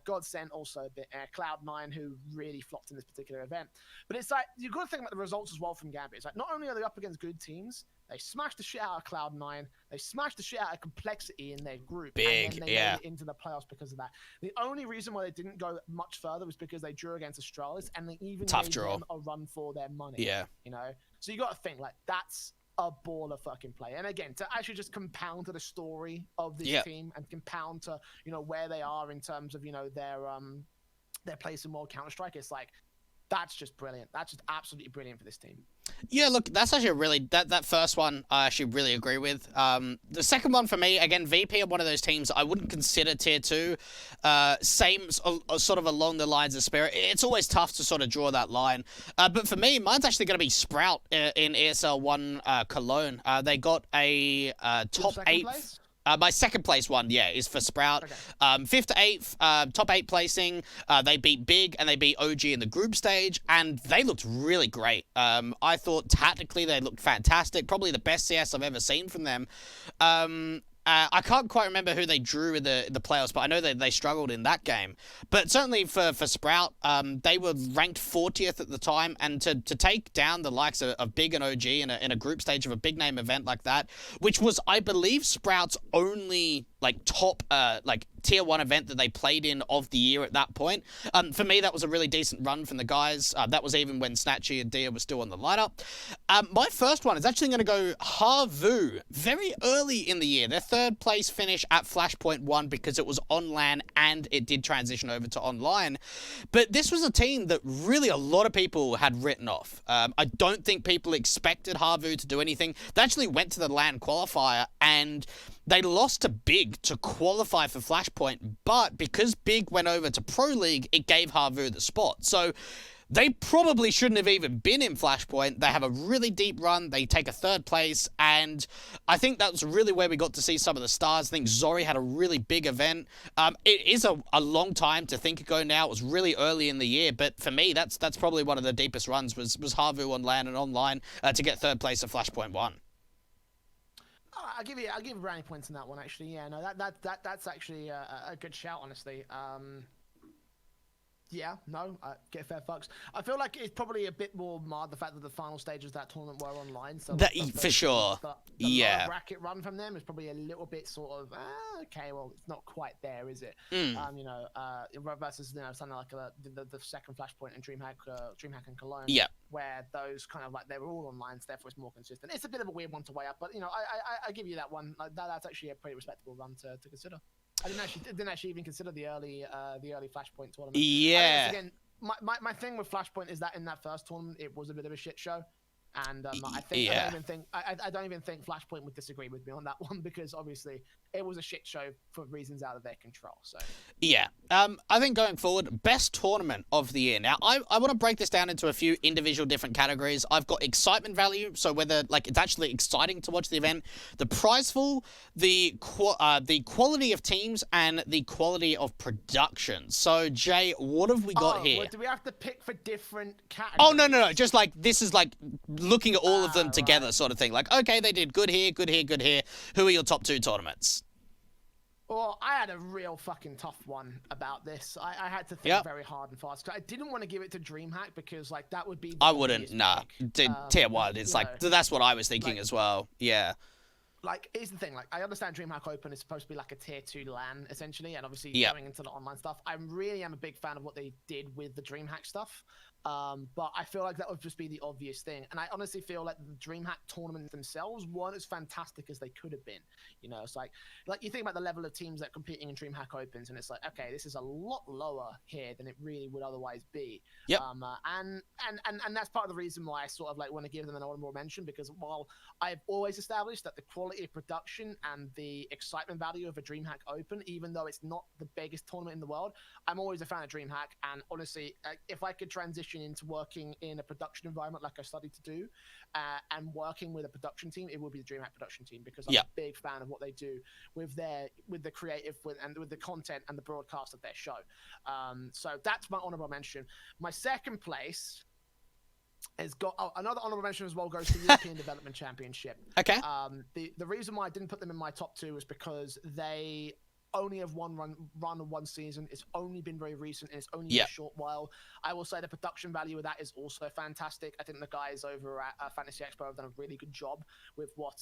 Godsend also a bit. Cloud9, who really flopped in this particular event. But it's like, you've got to think about the results as well from Gambit. It's like, not only are they up against good teams, they smashed the shit out of Cloud9, they smashed the shit out of Complexity in their group, and then they made it into the playoffs because of that. The only reason why they didn't go much further was because they drew against Astralis, and they even gave them a run for their money. Yeah. You know? So you got to think, like, that's a baller fucking play. And again, to actually just compound to the story of this team, and compound to, you know, where they are in terms of, you know, their place in World Counter-Strike, it's like, that's just brilliant. That's just absolutely brilliant for this team. Yeah, look, that's actually a really, that first one I actually really agree with. The second one for me, again, VP are one of those teams I wouldn't consider tier 2. Same sort of along the lines of Spirit. It's always tough to sort of draw that line. But for me, mine's actually going to be Sprout in ESL 1 Cologne. They got a top 8. Place? My second place one, is for Sprout. Okay. 5th to 8th, top 8 placing. They beat Big and they beat OG in the group stage, and they looked really great. I thought tactically they looked fantastic. Probably the best CS I've ever seen from them. I can't quite remember who they drew in the playoffs, but I know that they struggled in that game. But certainly for Sprout, they were ranked 40th at the time, and to take down the likes of Big and OG in a group stage of a big name event like that, which was, I believe, Sprout's only top tier 1 event that they played in of the year at that point. For me, that was a really decent run from the guys. That was even when Snatchy and Dia were still on the lineup. My first one is actually going to go Harvu. Very early in the year, their 3rd place finish at Flashpoint 1 because it was on LAN and it did transition over to online. But this was a team that really a lot of people had written off. I don't think people expected Harvu to do anything. They actually went to the LAN qualifier and they lost to Big to qualify for Flashpoint, but because Big went over to Pro League, it gave Harvu the spot. So they probably shouldn't have even been in Flashpoint. They have a really deep run. They take a 3rd place, and I think that's really where we got to see some of the stars. I think Zori had a really big event. It is a long time to think ago now. It was really early in the year, but for me, that's probably one of the deepest runs was Harvu on LAN and online to get 3rd place at Flashpoint 1. I'll give brownie points in that one, actually. Yeah, no, that's actually a good shout, honestly. Yeah, no, get fair fucks. I feel like it's probably a bit more marred the fact that the final stages of that tournament were online. So that, for sure. The bracket run from them is probably a little bit sort of okay. Well, it's not quite there, is it? You know, versus something like the second Flashpoint and DreamHack and Cologne. Yeah. Where those kind of they were all online, so therefore it's more consistent. It's a bit of a weird one to weigh up, but you know, I give you that one. That's actually a pretty respectable run to consider. I didn't actually even consider the early Flashpoint tournament. Yeah. Again, my thing with Flashpoint is that in that first tournament it was a bit of a shit show, and I don't even think Flashpoint would disagree with me on that one, because obviously it was a shit show for reasons out of their control. So yeah, I think going forward, best tournament of the year. Now, I want to break this down into a few individual different categories. I've got excitement value, so whether it's actually exciting to watch the event, the prize pool, the quality of teams, and the quality of production. So Jay, what have we got here? Well, do we have to pick for different categories? Oh no, just this is looking at all of them together, sort of thing. Okay, they did good here, good here, good here. Who are your top 2 tournaments? Well, I had a real fucking tough one about this. I had to think very hard and fast. I didn't want to give it to DreamHack because that would be. I wouldn't. Nah, tier 1. It's that's what I was thinking as well. Yeah. Here's the thing. I understand DreamHack Open is supposed to be a tier 2 LAN essentially, and obviously going into the online stuff. I really am a big fan of what they did with the DreamHack stuff. But I feel like that would just be the obvious thing. And I honestly feel like the DreamHack tournaments themselves weren't as fantastic as they could have been. You know, it's like you think about the level of teams that are competing in DreamHack Opens, and it's okay, this is a lot lower here than it really would otherwise be. Yep. And that's part of the reason why I sort of want to give them an honorable mention, because while I've always established that the quality of production and the excitement value of a DreamHack Open, even though it's not the biggest tournament in the world, I'm always a fan of DreamHack. And honestly, if I could transition transition into working in a production environment like I studied to do, and working with a production team, it will be the DreamHack production team, because I'm a big fan of what they do with the creative and with the content and the broadcast of their show. So that's my honorable mention. My second place has got another honorable mention as well, goes to the European Development Championship. Okay. The reason why I didn't put them in my top two is because they only have one run of one season. It's only been very recent, and it's only been a short while. I will say the production value of that is also fantastic. I think the guys over at Fantasy Expo have done a really good job with what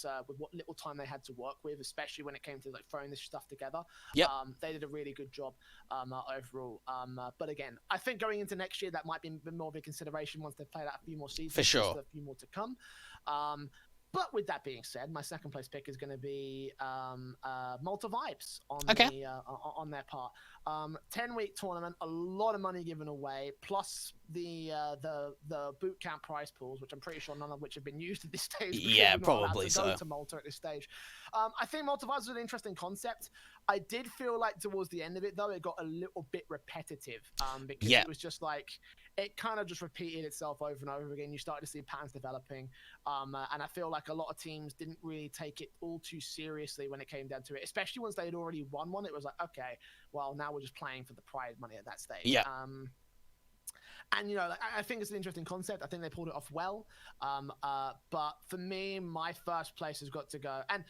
little time they had to work with, especially when it came to like throwing this stuff together. They did a really good job overall. But again, I think going into next year, that might be more of a consideration once they've played out a few more seasons. For sure. A few more to come. But with that being said, my second place pick is going to be Malta Vibes on their part. 10-week tournament, a lot of money given away, plus the boot camp prize pools, which I'm pretty sure none of which have been used at this stage. Yeah, probably so. Go to Malta at this stage. I think Malta Vibes is an interesting concept. I did feel like towards the end of it, though, it got a little bit repetitive because it was just like it kind of just repeated itself over and over again. You started to see patterns developing, and I feel like a lot of teams didn't really take it all too seriously when it came down to it, especially once they had already won one. It was like, okay, well, now we're just playing for the prize money at that stage. Yeah. And, you know, I think it's an interesting concept. I think they pulled it off well. But for me, my first place has got to go. And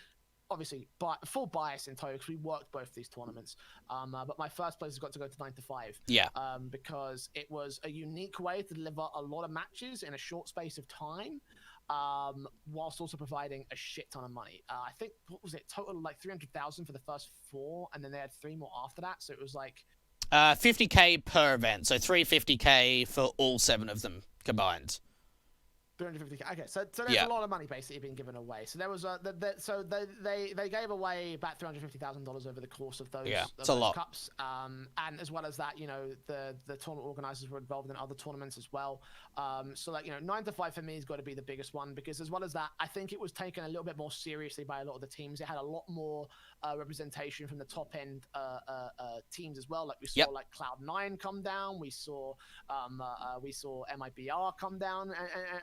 obviously, full bias in total, because we worked both these tournaments. But my first place has got to go to 9 to 5. Yeah. Because it was a unique way to deliver a lot of matches in a short space of time, whilst also providing a shit ton of money. I think, what was it, total like 300,000 for the first 4, and then they had 3 more after that. So it was like 50k per event, so 350k for all 7 of them combined. 350k. Okay, so there's a lot of money basically being given away. So there was so they gave away about $350,000 over the course of those, it's a lot. cups. And as well as that, you know, the tournament organizers were involved in other tournaments as well. So like, you know, 9 to 5 for me has got to be the biggest one, because as well as that, I think it was taken a little bit more seriously by a lot of the teams. It had a lot more representation from the top end teams as well. Like we saw like Cloud9 come down. We saw MIBR come down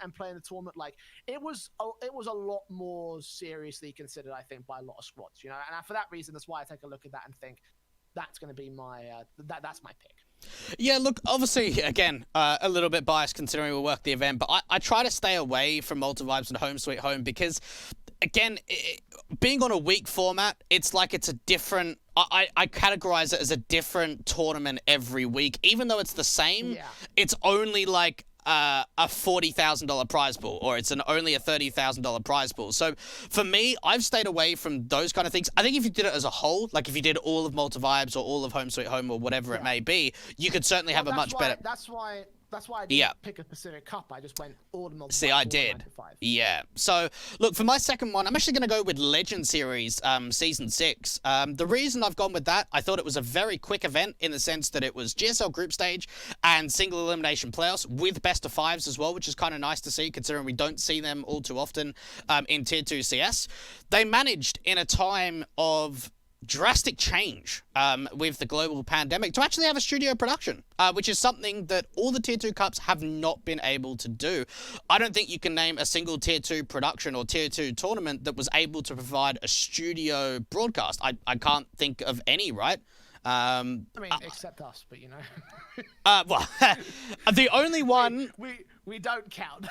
and play in the tournament. Like it was a lot more seriously considered, I think, by a lot of squads, you know. And for that reason, that's why I take a look at that and think that's going to be my that's my pick. Yeah, look, obviously, again, a little bit biased considering we work the event, but I try to stay away from Malta Vibes and Home Sweet Home because, again, being on a week format, it's like it's a different... I categorize it as a different tournament every week. Even though it's the same, it's only like a $40,000 prize pool, or it's only a $30,000 prize pool. So for me, I've stayed away from those kind of things. I think if you did it as a whole, like if you did all of Malta Vibes or all of Home Sweet Home or whatever it may be, you could certainly have a much better... That's why I didn't pick a specific cup. I just went all the Malta See, Vibes, I did. Yeah. So, look, for my second one, I'm actually going to go with Legend Series Season 6. The reason I've gone with that, I thought it was a very quick event in the sense that it was GSL group stage and single elimination playoffs with best of 5s as well, which is kind of nice to see considering we don't see them all too often in Tier 2 CS. They managed in a time of drastic change with the global pandemic to actually have a studio production, which is something that all the Tier 2 Cups have not been able to do. I don't think you can name a single Tier 2 production or Tier 2 tournament that was able to provide a studio broadcast. I can't think of any, right? I mean, except us, but you know. Well, the only one... We don't count.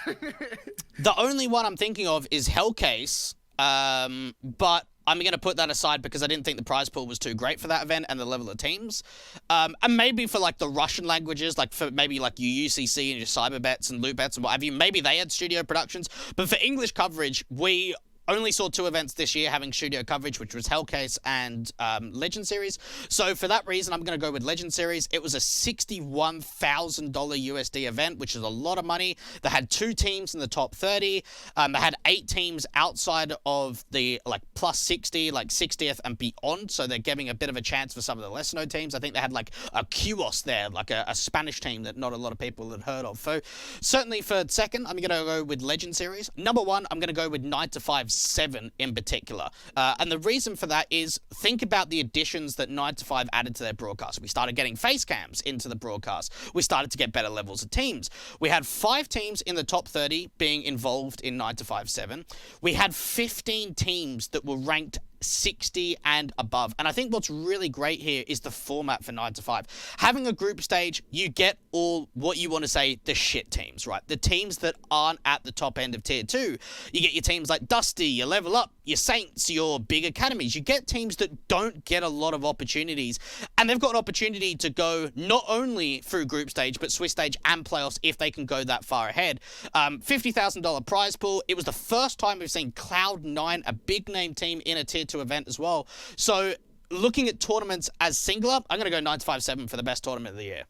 The only one I'm thinking of is Hellcase, but I'm going to put that aside because I didn't think the prize pool was too great for that event and the level of teams. And maybe for like the Russian languages, like for maybe like your UCC and your Cyberbets and Lootbets and what have you, maybe they had studio productions. But for English coverage, we only saw 2 events this year having studio coverage, which was Hellcase and Legend Series. So for that reason, I'm going to go with Legend Series. It was a $61,000 USD event, which is a lot of money. They had 2 teams in the top 30. They had 8 teams outside of the like plus 60, like 60th and beyond. So they're giving a bit of a chance for some of the lesser known teams. I think they had like a QOS there, like a Spanish team that not a lot of people had heard of. So certainly for second, I'm going to go with Legend Series. Number 1, I'm going to go with 9 to 5 7 in particular. And the reason for that is, think about the additions that 9 to 5 added to their broadcast. We started getting face cams into the broadcast. We started to get better levels of teams. We had 5 teams in the top 30 being involved in 9 to 5 7. We had 15 teams that were ranked 60 and above. And I think what's really great here is the format for 9 to 5. Having a group stage, you get all what you want to say, the shit teams, right? The teams that aren't at the top end of tier 2. You get your teams like Dusty, your Level Up, your Saints, your big academies. You get teams that don't get a lot of opportunities, and they've got an opportunity to go not only through group stage, but Swiss stage and playoffs if they can go that far ahead. $50,000 prize pool. It was the first time we've seen Cloud9, a big name team, in a tier 2 event as well. So looking at tournaments as singular, I'm going to go 9 to 5 7 for the best tournament of the year.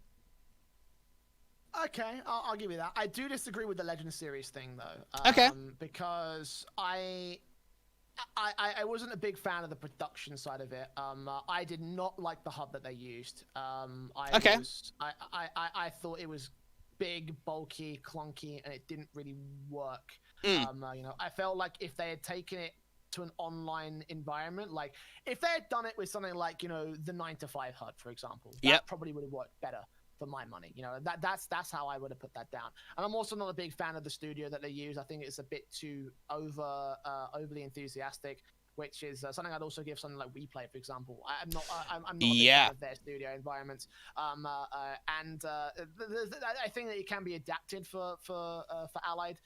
Okay, I'll give you that. I do disagree with the Legend Series thing though. Okay. Because I wasn't a big fan of the production side of it. I did not like the hub that they used. I thought it was big, bulky, clunky, and it didn't really work. I felt like if they had taken it to an online environment, like if they had done it with something like the 9 to 5 HUD, for example, that probably would have worked better for my money. That's how I would have put that down. And I'm also not a big fan of the studio that they use. I think it's a bit too overly enthusiastic, which is something I'd also give something like WePlay, for example. I'm not a big fan of their studio environments. I think that it can be adapted for Allied,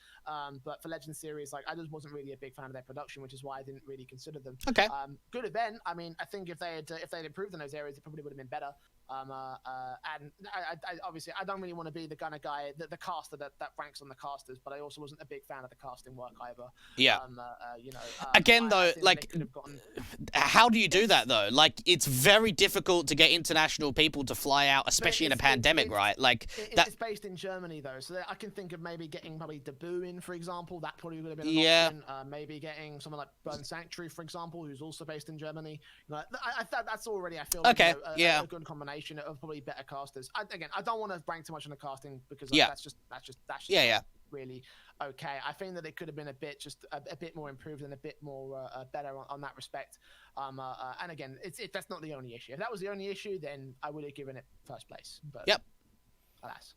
but for Legend Series, like I just wasn't really a big fan of their production, which is why I didn't really consider them. Okay. Good event. I mean, I think if they'd improved in those areas, it probably would have been better. And I obviously I don't really want to be the kind of guy, the caster that ranks on the casters, but I also wasn't a big fan of the casting work either. Yeah. Again, though, like, how do you do that though? Like, it's very difficult to get international people to fly out, especially in a pandemic, right? Like, it's based in Germany though, so I can think of maybe getting probably Debu in, for example. That probably would have been an option. Maybe getting someone like Burn Sanctuary, for example, who's also based in Germany. I thought that's already, I feel like, a good combination of probably better casters. I don't want to rank too much on the casting because that's just really okay. I think that it could have been a bit more improved and a bit more better on that respect. And again, that's not the only issue. If that was the only issue, then I would have given it first place. But alas.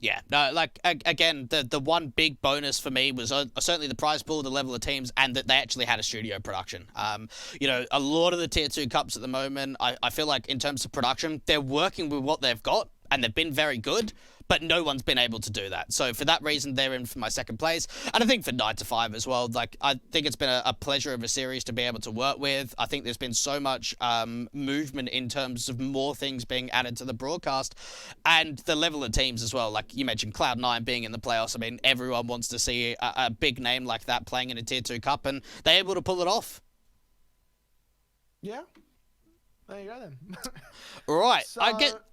Yeah, no, like, again, the one big bonus for me was certainly the prize pool, the level of teams, and that they actually had a studio production. A lot of the Tier 2 Cups at the moment, I feel like in terms of production, they're working with what they've got, and they've been very good, but no one's been able to do that. So for that reason, they're in for my second place. And I think for 9 to 5 as well, like, I think it's been a pleasure of a series to be able to work with. I think there's been so much movement in terms of more things being added to the broadcast and the level of teams as well. Like you mentioned, Cloud9 being in the playoffs. I mean, everyone wants to see a big name like that playing in a Tier 2 Cup, and they're able to pull it off. Yeah. There you go then. Right. So,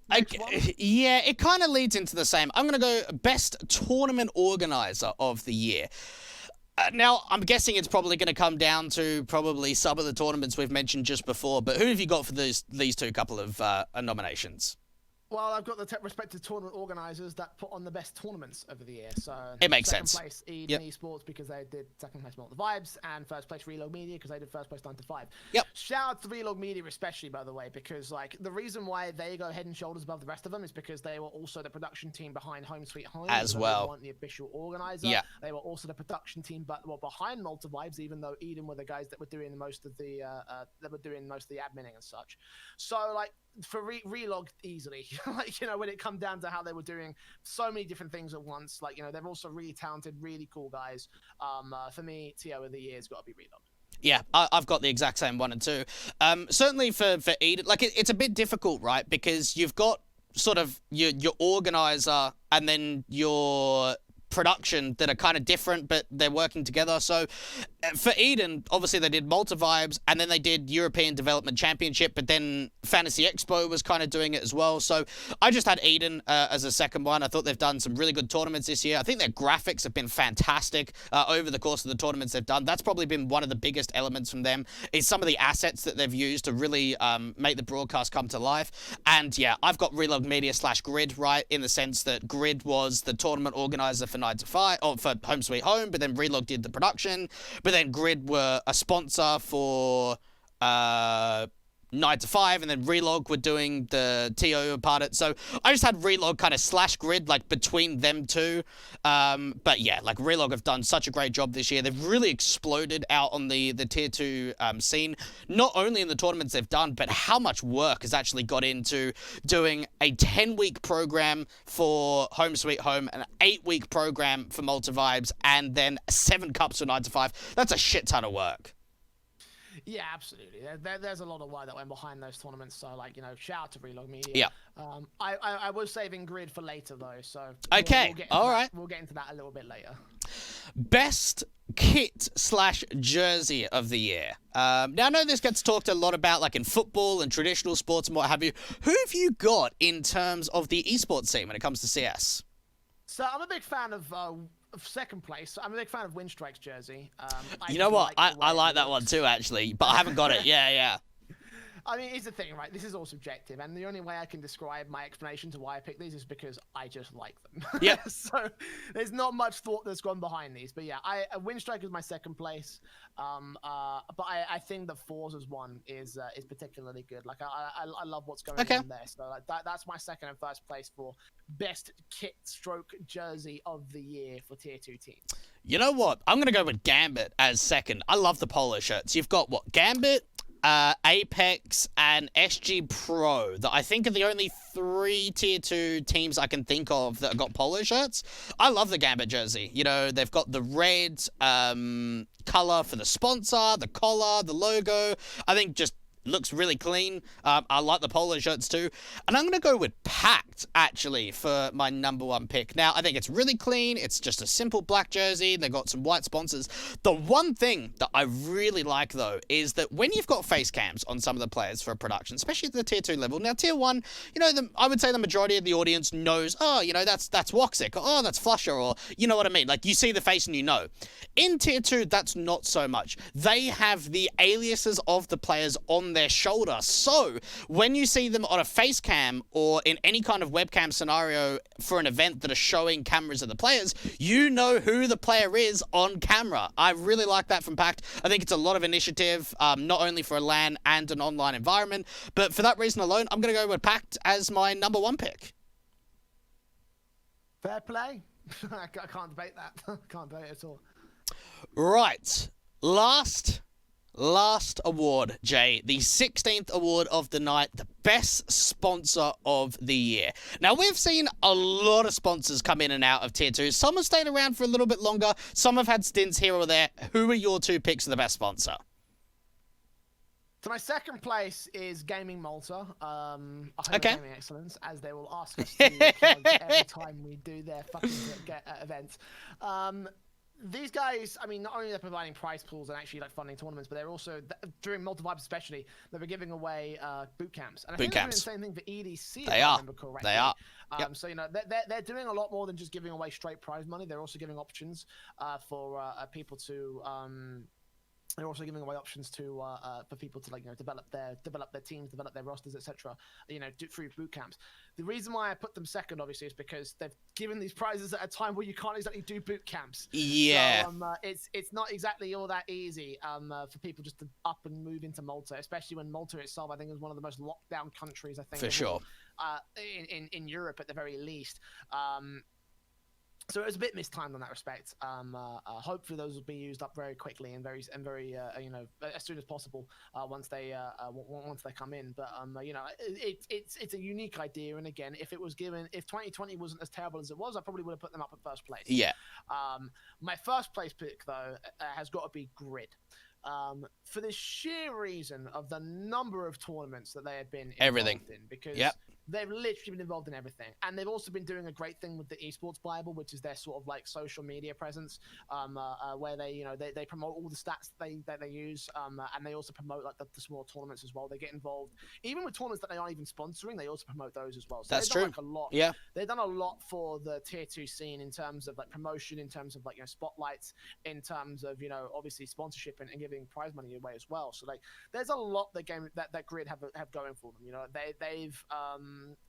it kind of leads into the same. I'm going to go best tournament organizer of the year. Now, I'm guessing it's probably going to come down to probably some of the tournaments we've mentioned just before, but who have you got for these two couple of nominations? Well, I've got the respective tournament organisers that put on the best tournaments over the year. So it makes sense. Second place, Eden Esports, because they did second place Multi Vibes, and first place Relog Media because they did first place 9 to 5. Yep. Shout out to Relog Media especially, by the way, because like the reason why they go head and shoulders above the rest of them is because they were also the production team behind Home Sweet Home as well. They weren't the official organizer. Yeah. They were also the production team, but were behind Multi Vibes, even though Eden were the guys that were doing most of the adminning and such. So like for Relog easily, like when it come down to how they were doing so many different things at once, like they're also really talented, really cool guys. For me, TO of the year has got to be Relog. Yeah, I've got the exact same 1 and 2. Certainly for Eden, like it's a bit difficult, right? Because you've got sort of your organizer and then your production that are kind of different, but they're working together. So for Eden, obviously they did Multi Vibes, and then they did European Development Championship, but then Fantasy Expo was kind of doing it as well. So I just had Eden as a second one. I thought they've done some really good tournaments this year. I think their graphics have been fantastic over the course of the tournaments they've done. That's probably been one of the biggest elements from them, is some of the assets that they've used to really make the broadcast come to life. And yeah, I've got Relog Media /Grid, right, in the sense that Grid was the tournament organizer for Night to 5, or for Home Sweet Home, but then Relog did the production, but then Grid were a sponsor for Night to 5, and then Relog were doing the TO part of it. So I just had Relog kind of slash Grid, like, between them two. But yeah, like, Relog have done such a great job this year. They've really exploded out on the Tier 2 scene, not only in the tournaments they've done, but how much work has actually got into doing a 10-week program for Home Sweet Home, an 8-week program for Malta Vibes, and then 7 cups for Night to 5. That's a shit ton of work. Yeah, absolutely. There's a lot of work that went behind those tournaments. So, like, you know, shout out to Relog Media. Yeah. I was saving Grid for later though. So okay, all right. We'll get into that a little bit later. Best kit slash jersey of the year. Now I know this gets talked a lot about, like in football and traditional sports and what have you. Who have you got in terms of the esports scene when it comes to CS? So I'm a big fan of second place. I'm a big fan of Windstrike's jersey. You know what? I like that one too, actually, but I haven't got it. Yeah. I mean, here's the thing, right? This is all subjective, and the only way I can describe my explanation to why I picked these is because I just like them. Yeah. So there's not much thought that's gone behind these, but yeah, Windstrike is my second place. But I think that Forza's one is particularly good. Like I love what's going on there. So like that's my second and first place for best kit stroke jersey of the year for Tier 2 teams. You know what? I'm gonna go with Gambit as second. I love the polo shirts. You've got what? Gambit, Apex, and SG Pro, that I think are the only 3 Tier 2 teams I can think of that have got polo shirts. I love the Gambit jersey. You know, they've got the red color for the sponsor, the collar, the logo. I think just looks really clean. I like the polo shirts too. And I'm going to go with Pact, actually, for my number 1 pick. Now, I think it's really clean. It's just a simple black jersey. They've got some white sponsors. The one thing that I really like, though, is that when you've got face cams on some of the players for a production, especially at the Tier 2 level. Now, Tier 1, you know, I would say the majority of the audience knows, oh, you know, that's Woxic, or oh, that's Flusher, or you know what I mean? Like, you see the face and you know. In Tier 2, that's not so much. They have the aliases of the players on their shoulder. So when you see them on a face cam or in any kind of webcam scenario for an event that are showing cameras of the players, you know who the player is on camera. I really like that from Pact. I think it's a lot of initiative, not only for a LAN and an online environment, but for that reason alone, I'm going to go with Pact as my number 1 pick. Fair play. I can't debate that. Can't debate it at all. Right. Last award, Jay, the 16th award of the night, the best sponsor of the year. Now, we've seen a lot of sponsors come in and out of Tier 2. Some have stayed around for a little bit longer. Some have had stints here or there. Who are your 2 picks for the best sponsor? So my second place is Gaming Malta. I hope Gaming Excellence, as they will ask us to plug every time we do their fucking events. These guys, I mean, not only are they providing prize pools and actually like funding tournaments, but they're also, during Malta Vibes especially, they were giving away boot camps. And I think they're doing the same thing for EDC, if I remember correctly. They are. So, you know, they're doing a lot more than just giving away straight prize money. They're also giving options for people to... They're also giving away options to for people to, like, you know, develop their teams, develop their rosters, etc. You know, through boot camps. The reason why I put them second, obviously, is because they've given these prizes at a time where you can't exactly do boot camps. Yeah. So, it's not exactly all that easy for people just to up and move into Malta, especially when Malta itself, I think, is one of the most locked down countries. I think for sure. In Europe, at the very least. So it was a bit mistimed on that respect. Hopefully those will be used up very quickly and very you know, as soon as possible once they come in. But you know, it's a unique idea. And again, if 2020 wasn't as terrible as it was, I probably would have put them up at first place. Yeah. My first place pick though has got to be Grid. For the sheer reason of the number of tournaments that they have been involved in, because they've literally been involved in everything, and they've also been doing a great thing with the Esports Bible, which is their sort of like social media presence, where they promote all the stats that they use, and they also promote like the small tournaments as well. They get involved even with tournaments that they aren't even sponsoring. They also promote those as well. So that's true. Like a lot. Yeah, they've done a lot for the Tier 2 scene in terms of like promotion, in terms of like, you know, spotlights, in terms of, you know, obviously sponsorship and giving prize money away as well. So like, there's a lot that Grid have going for them. You know, they've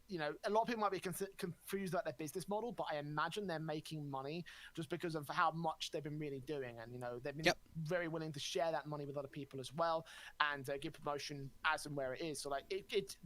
you know, a lot of people might be confused about their business model, but I imagine they're making money just because of how much they've been really doing. And, you know, they've been very willing to share that money with other people as well, and give promotion as and where it is. So, like,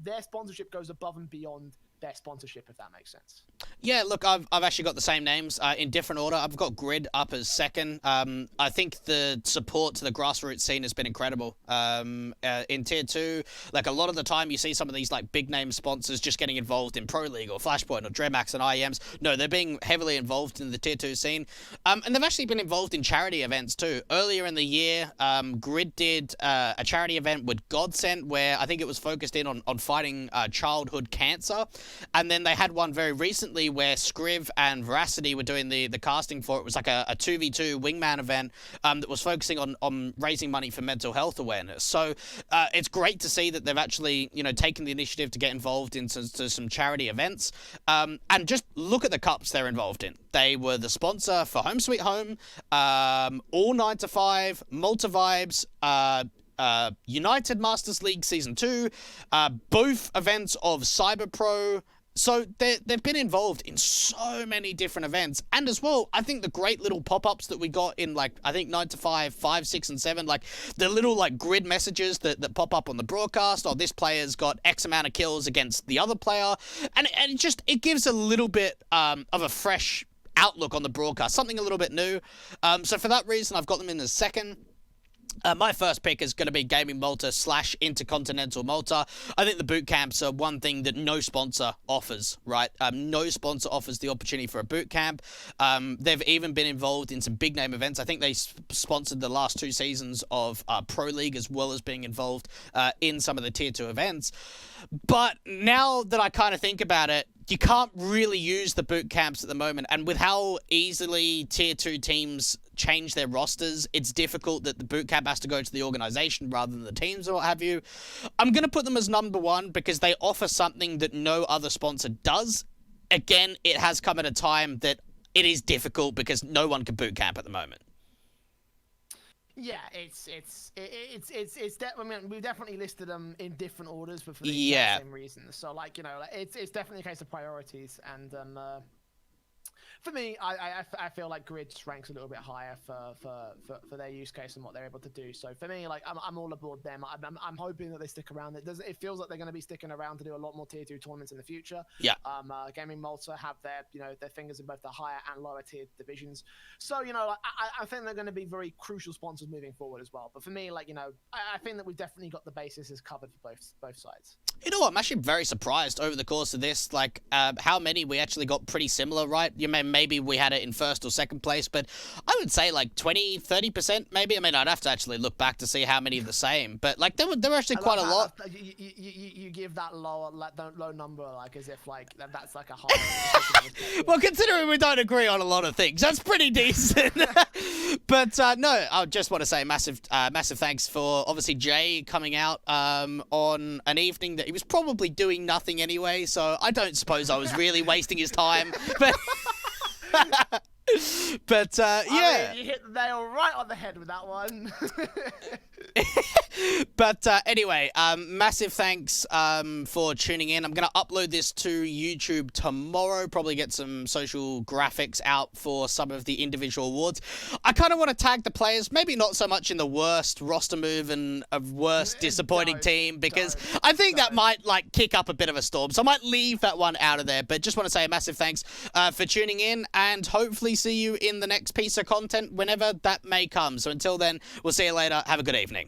their sponsorship goes above and beyond their sponsorship, if that makes sense. Yeah, look, I've actually got the same names in different order. I've got Grid up as second. I think the support to the grassroots scene has been incredible. In Tier 2, like, a lot of the time you see some of these, like, big name sponsors just getting involved in Pro League or Flashpoint or Dreadmax and IEMs. No, they're being heavily involved in the Tier 2 scene. And they've actually been involved in charity events too. Earlier in the year, Grid did a charity event with Godsent, where I think it was focused in on fighting childhood cancer. And then they had one very recently where Scriv and Veracity were doing the casting for it. It was like a 2v2 wingman event that was focusing on raising money for mental health awareness. So it's great to see that they've actually, you know, taken the initiative to get involved into some charity events. And just look at the cups they're involved in. They were the sponsor for Home Sweet Home, all 9 to 5, Multivibes, United Masters League Season 2, both events of Cyber Pro. So they've been involved in so many different events. And as well, I think the great little pop-ups that we got in, like, I think 9 to 5, 5, 6, and 7, like the little, like, grid messages that pop up on the broadcast, or this player's got X amount of kills against the other player. And it gives a little bit of a fresh outlook on the broadcast, something a little bit new. So for that reason, I've got them in as second. My first pick is going to be Gaming Malta / Intercontinental Malta. I think the boot camps are one thing that no sponsor offers, right? No sponsor offers the opportunity for a boot camp. They've even been involved in some big name events. I think they sponsored the last 2 seasons of Pro League, as well as being involved in some of the Tier 2 events. But now that I kind of think about it, you can't really use the boot camps at the moment. And with how easily Tier 2 teams change their rosters, it's difficult that the boot camp has to go to the organization rather than the teams or what have you. I'm going to put them as number 1 because they offer something that no other sponsor does. Again, it has come at a time that it is difficult because no one can boot camp at the moment. Yeah, I mean, we've definitely listed them in different orders, but for the exact same reasons. So, like, you know, it's definitely a case of priorities, and for me, I feel like Grid ranks a little bit higher for their use case and what they're able to do. So for me, like, I'm all aboard them. I'm hoping that they stick around. It feels like they're going to be sticking around to do a lot more Tier 2 tournaments in the future. Yeah. Gaming Malta have their fingers in both the higher and lower tier divisions. So, you know, I think they're going to be very crucial sponsors moving forward as well. But for me, like, you know, I think that we've definitely got the bases covered for both sides. You know what? I'm actually very surprised over the course of this, like, how many we actually got pretty similar, right? You may maybe we had it in first or second place, but I would say like 20-30% maybe. I mean, I'd have to actually look back to see how many are the same, but like there were actually quite a lot. You give that low number like as if like that's like a high. Well, considering we don't agree on a lot of things, that's pretty decent. But no, I just want to say massive thanks for obviously Jay coming out on an evening that he was probably doing nothing anyway, so I don't suppose I was really wasting his time. But yeah, I mean, you hit the nail right on the head with that one. But anyway, massive thanks for tuning in. I'm going to upload this to YouTube tomorrow, probably get some social graphics out for some of the individual awards. I kind of want to tag the players, maybe not so much in the worst roster move and a worst disappointing team, because I think that might like kick up a bit of a storm. So I might leave that one out of there, but just want to say a massive thanks for tuning in, and hopefully see you in the next piece of content whenever that may come. So until then, we'll see you later. Have a good evening.